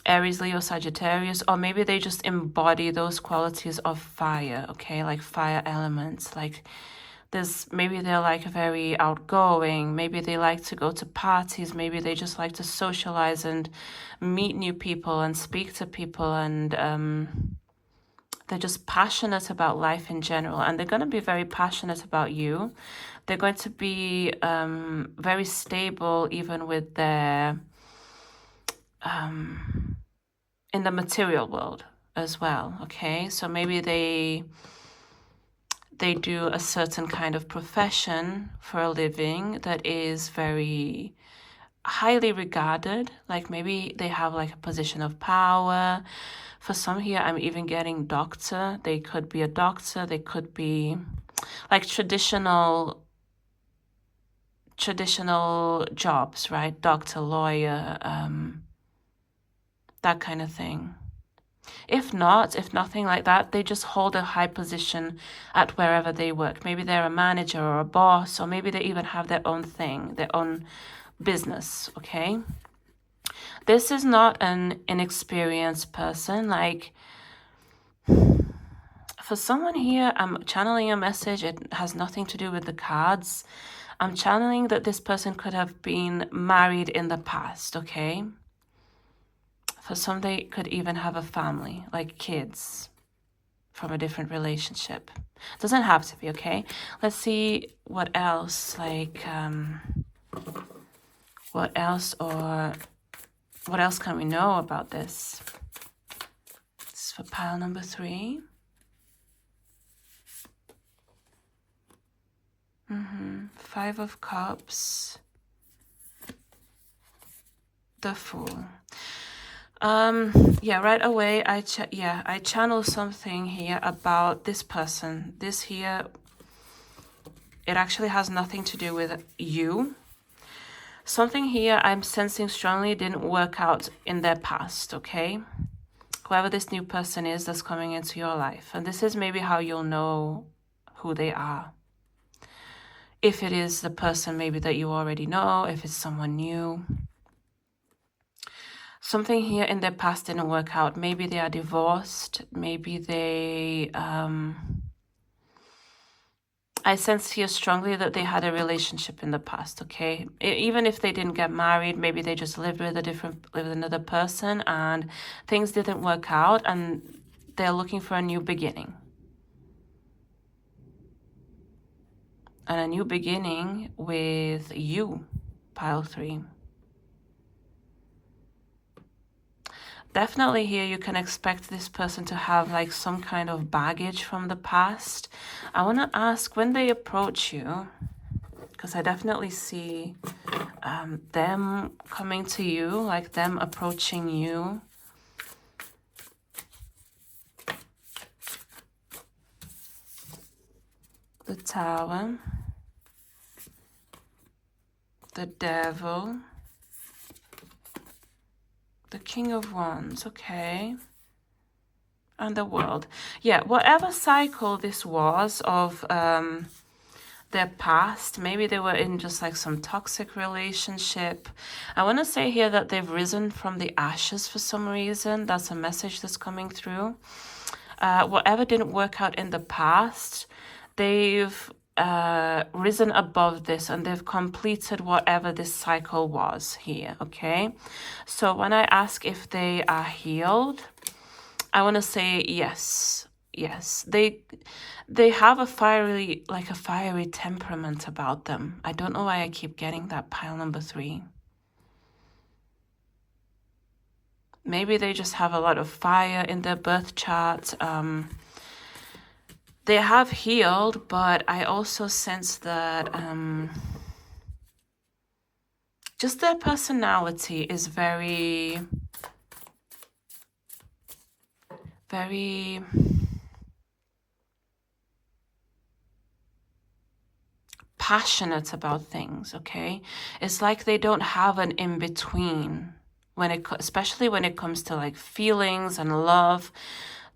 A: Aries, Leo, Sagittarius, or maybe they just embody those qualities of fire, okay? Like fire elements, like maybe they're like very outgoing, maybe they like to go to parties, maybe they just like to socialize and meet new people and speak to people, and they're just passionate about life in general, and they're going to be very passionate about you. They're going to be very stable even with their in the material world as well, okay? So maybe they do a certain kind of profession for a living that is very highly regarded. Like maybe they have like a position of power. For some here, I'm even getting doctor. They could be a doctor. They could be like traditional jobs, right? Doctor, lawyer, that kind of thing. If not, if nothing like that, they just hold a high position at wherever they work. Maybe they're a manager or a boss, or maybe they even have their own thing, their own business, okay? This is not an inexperienced person. Like, for someone here, I'm channeling a message. It has nothing to do with the cards. I'm channeling that this person could have been married in the past, okay? For some, they could even have a family, like kids from a different relationship. Doesn't have to be, okay? Let's see what else, like, what else can we know about this? This is for pile number 3. Five of Cups. The Fool. Yeah, right away I channel something here about this person. This here, it actually has nothing to do with you. Something here I'm sensing strongly didn't work out in their past, okay? Whoever this new person is that's coming into your life. And this is maybe how you'll know who they are. If it is the person maybe that you already know, if it's someone new. Something here in their past didn't work out. Maybe they are divorced. Maybe they... I sense here strongly that they had a relationship in the past, okay? Even if they didn't get married, maybe they just lived with another person and things didn't work out and they're looking for a new beginning. And a new beginning with you, pile 3. Definitely here you can expect this person to have like some kind of baggage from the past. I want to ask when they approach you, because I definitely see them coming to you, like them approaching you. The Tower. The Devil. The King of Wands, okay. And the World. Yeah, whatever cycle this was of their past, maybe they were in just like some toxic relationship. I want to say here that they've risen from the ashes for some reason. That's a message that's coming through. Whatever didn't work out in the past, they've risen above this and they've completed whatever this cycle was here, okay? So when I ask if they are healed, I want to say yes. Yes, they have a fiery temperament about them. I don't know why I keep getting that pile number 3. Maybe they just have a lot of fire in their birth chart. They have healed, but I also sense that just their personality is very, very passionate about things, okay? It's like they don't have an in-between especially when it comes to like feelings and love.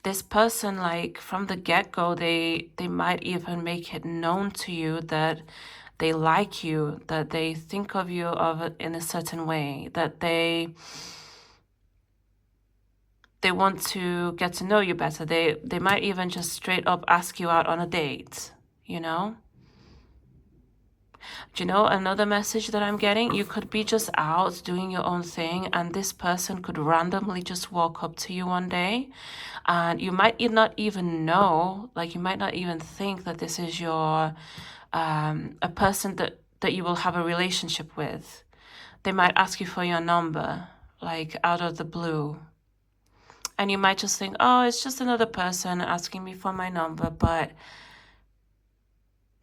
A: This person, like from the get-go, they might even make it known to you that they like you, that they think of you in a certain way, that they want to get to know you better. They might even just straight up ask you out on a date, you know? Do you know another message that I'm getting? You could be just out doing your own thing and this person could randomly just walk up to you one day and you might not even know, like you might not even think that this is your, a person that you will have a relationship with. They might ask you for your number, like out of the blue. And you might just think, oh, it's just another person asking me for my number, but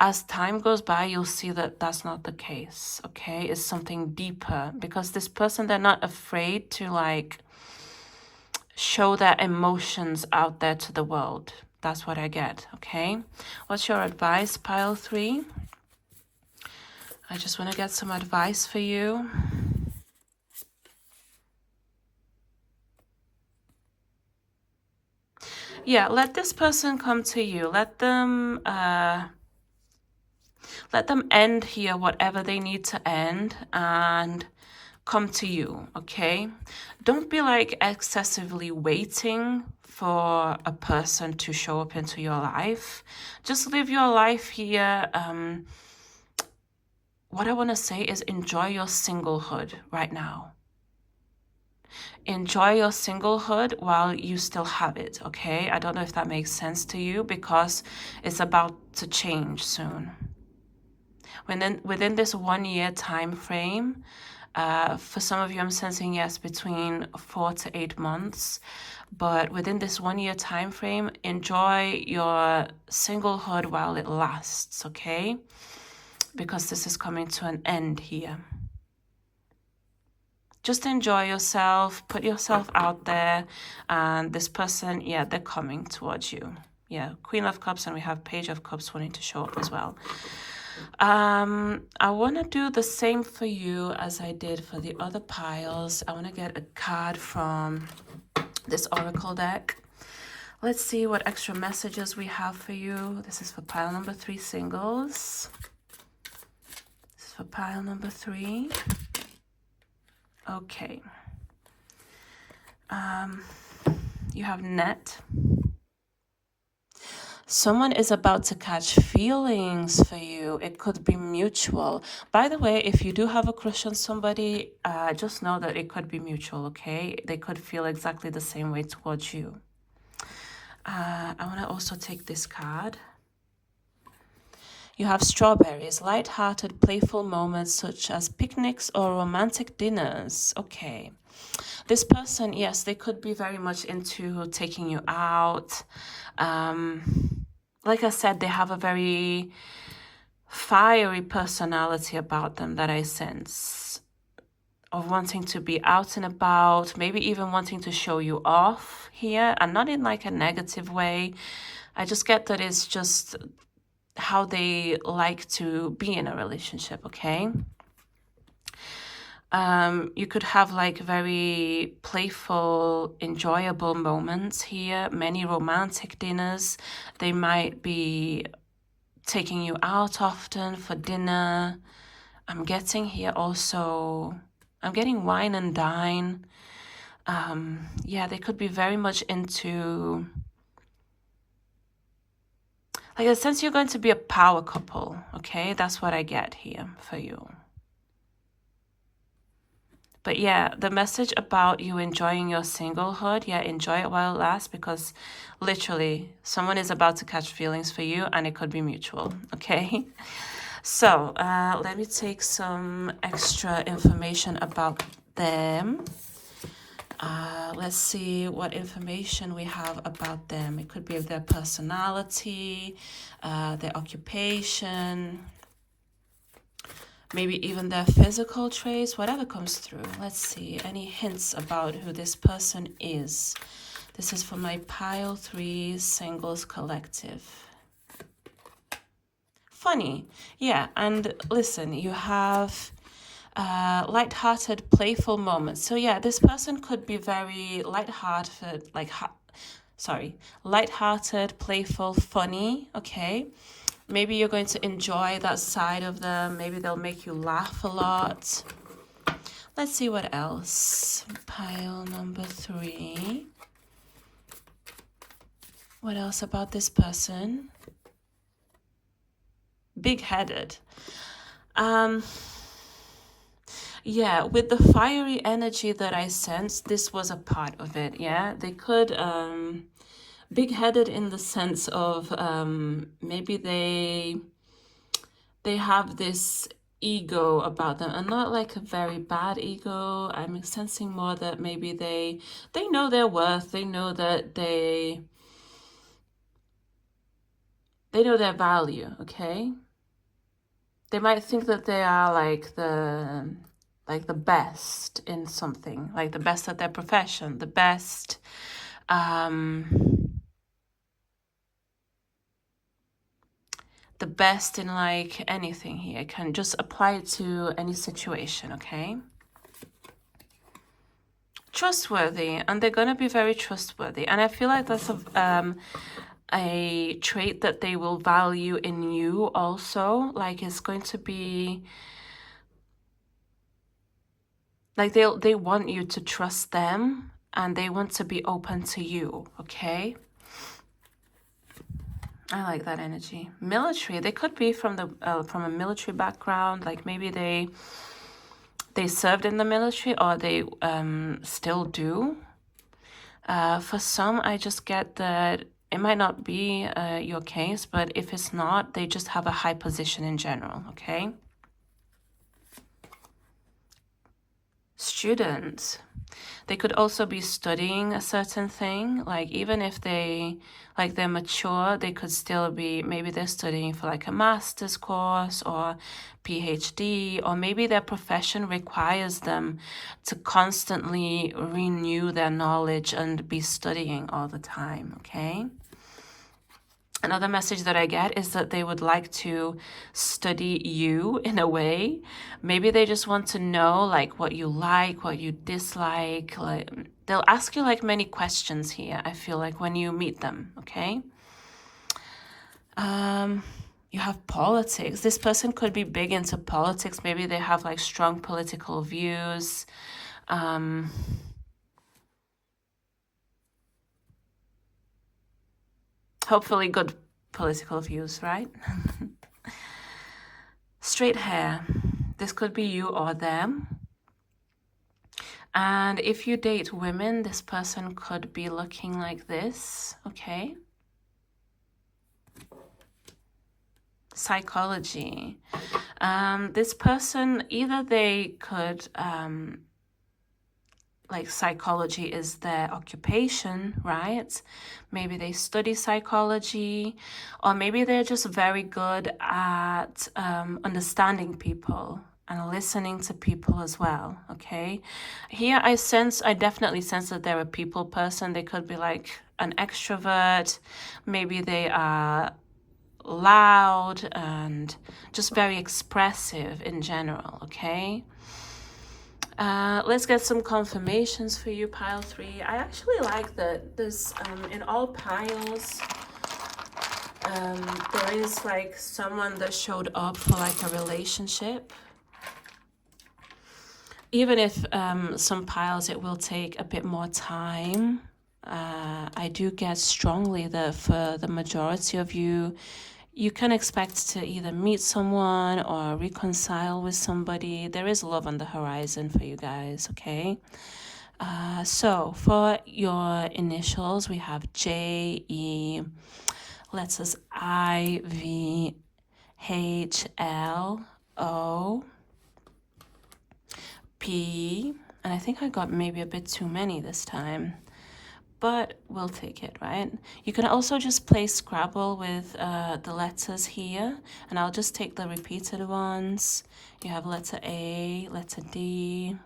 A: as time goes by, you'll see that that's not the case, okay? It's something deeper because this person, they're not afraid to like show their emotions out there to the world. That's what I get, okay? What's your advice, pile 3? I just want to get some advice for you. Yeah, let this person come to you. Let them end here whatever they need to end and come to you, okay? Don't be like excessively waiting for a person to show up into your life. Just live your life here. What I want to say is enjoy your singlehood right now. Enjoy your singlehood while you still have it, okay? I don't know if that makes sense to you because it's about to change soon. Within this 1 year time frame, for some of you, I'm sensing yes, between 4 to 8 months. But within this 1 year time frame, enjoy your singlehood while it lasts, okay? Because this is coming to an end here. Just enjoy yourself, put yourself out there, and this person, yeah, they're coming towards you. Yeah, Queen of Cups, and we have Page of Cups wanting to show up as well. I want to do the same for you as I did for the other piles. I want to get a card from this oracle deck. Let's see what extra messages we have for you. This is for pile number 3, singles. This is for pile number 3. Okay. You have net. Someone is about to catch feelings for you. It could be mutual. By the way, if you do have a crush on somebody, just know that it could be mutual, okay? They could feel exactly the same way towards you. I want to also take this card. You have strawberries, light-hearted, playful moments such as picnics or romantic dinners. Okay. This person, yes, they could be very much into taking you out. Like I said, they have a very fiery personality about them that I sense, of wanting to be out and about, maybe even wanting to show you off here, and not in like a negative way. I just get that it's just how they like to be in a relationship, okay? You could have like very playful, enjoyable moments here, many romantic dinners. They might be taking you out often for dinner. I'm getting here also, I'm getting wine and dine. Yeah, they could be very much into, like, a sense you're going to be a power couple, okay? That's what I get here for you. But yeah, the message about you enjoying your singlehood, yeah, enjoy it while it lasts, because literally someone is about to catch feelings for you and it could be mutual, okay? So let me take some extra information about them. Let's see what information we have about them. It could be their personality, their occupation, maybe even their physical traits, whatever comes through. Let's see, any hints about who this person is. This is for my pile 3 singles collective. Funny, yeah, and listen, you have light-hearted, playful moments. So yeah, this person could be very light-hearted, light-hearted, playful, funny, okay? Maybe you're going to enjoy that side of them. Maybe they'll make you laugh a lot. Let's see what else. Pile number 3. What else about this person? Big-headed. Yeah, with the fiery energy that I sense, this was a part of it, yeah? They could, big-headed in the sense of maybe they have this ego about them, and not like a very bad ego. I'm sensing more that maybe they know their worth. They know that they know their value, okay? They might think that they are like the best in something, like the best at their profession, the best the best in like anything here. Can just apply it to any situation, okay? Trustworthy, and they're going to be very trustworthy. And I feel like that's a trait that they will value in you also. Like it's going to be like they want you to trust them, and they want to be open to you, okay? I like that energy. Military, they could be from a military background, like maybe they served in the military, or they still do. For some, I just get that it might not be your case, but if it's not, they just have a high position in general, okay? Students, they could also be studying a certain thing. Like even if they're mature, they could still be, maybe they're studying for like a master's course or PhD, or maybe their profession requires them to constantly renew their knowledge and be studying all the time, okay? Another message that I get is that they would like to study you in a way. Maybe they just want to know like what you like, what you dislike. Like they'll ask you like many questions here, I feel like, when you meet them, okay? You have politics. This person could be big into politics. Maybe they have like strong political views. Hopefully good political views, right? Straight hair. This could be you or them. And if you date women, this person could be looking like this, okay? Psychology. This person, either they could, like psychology is their occupation, right? Maybe they study psychology, or maybe they're just very good at understanding people and listening to people as well, okay? Here I definitely sense that they're a people person. They could be like an extrovert. Maybe they are loud and just very expressive in general, okay? Let's get some confirmations for you, pile 3. I actually like that there's, in all piles, there is like someone that showed up for like a relationship. Even if some piles it will take a bit more time, I do get strongly that for the majority of you, you can expect to either meet someone or reconcile with somebody. There is love on the horizon for you guys, okay? So for your initials, we have J, E, letters I, V, H, L, O, P, and I think I got maybe a bit too many this time, but we'll take it, right? You can also just play Scrabble with the letters here, and I'll just take the repeated ones. You have letter A, letter D.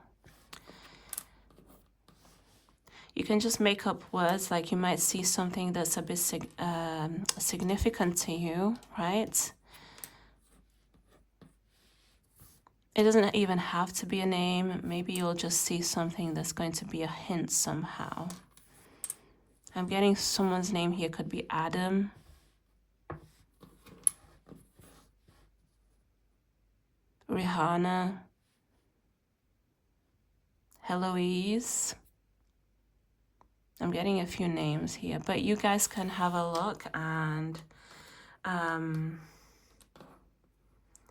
A: You can just make up words, like you might see something that's a bit significant to you, right? It doesn't even have to be a name. Maybe you'll just see something that's going to be a hint somehow. I'm getting someone's name here, could be Adam. Rihanna. Heloise. I'm getting a few names here, but you guys can have a look and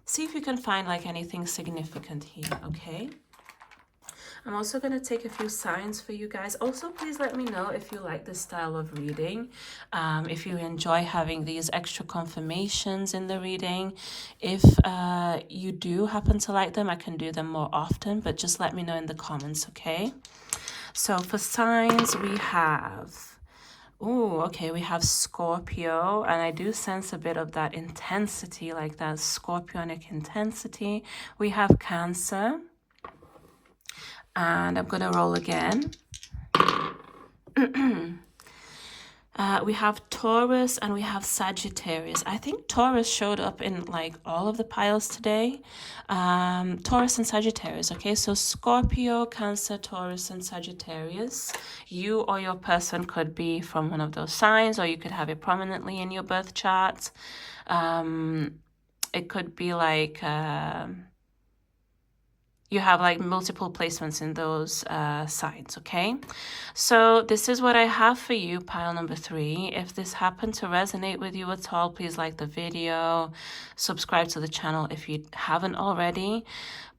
A: see if you can find like anything significant here, okay? I'm also going to take a few signs for you guys. Also, please let me know if you like this style of reading, if you enjoy having these extra confirmations in the reading. If you do happen to like them, I can do them more often, but just let me know in the comments, okay? So for signs, we have... Oh, okay, we have Scorpio, and I do sense a bit of that intensity, like that scorpionic intensity. We have Cancer. And I'm going to roll again. We have Taurus and we have Sagittarius. I think Taurus showed up in like all of the piles today. Taurus and Sagittarius. Okay, so Scorpio, Cancer, Taurus, and Sagittarius. You or your person could be from one of those signs, or you could have it prominently in your birth chart. It could be like you have like multiple placements in those signs, okay? So this is what I have for you, pile number 3. If this happened to resonate with you at all, please like the video, subscribe to the channel if you haven't already.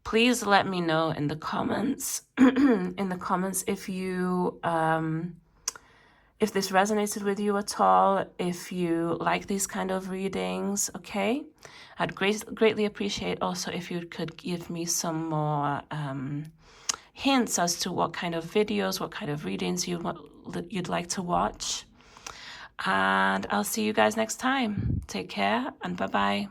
A: Please let me know in the comments, if you if this resonated with you at all, if you like these kind of readings, okay? I'd greatly appreciate also if you could give me some more hints as to what kind of videos, what kind of readings you'd like to watch. And I'll see you guys next time. Take care and bye-bye.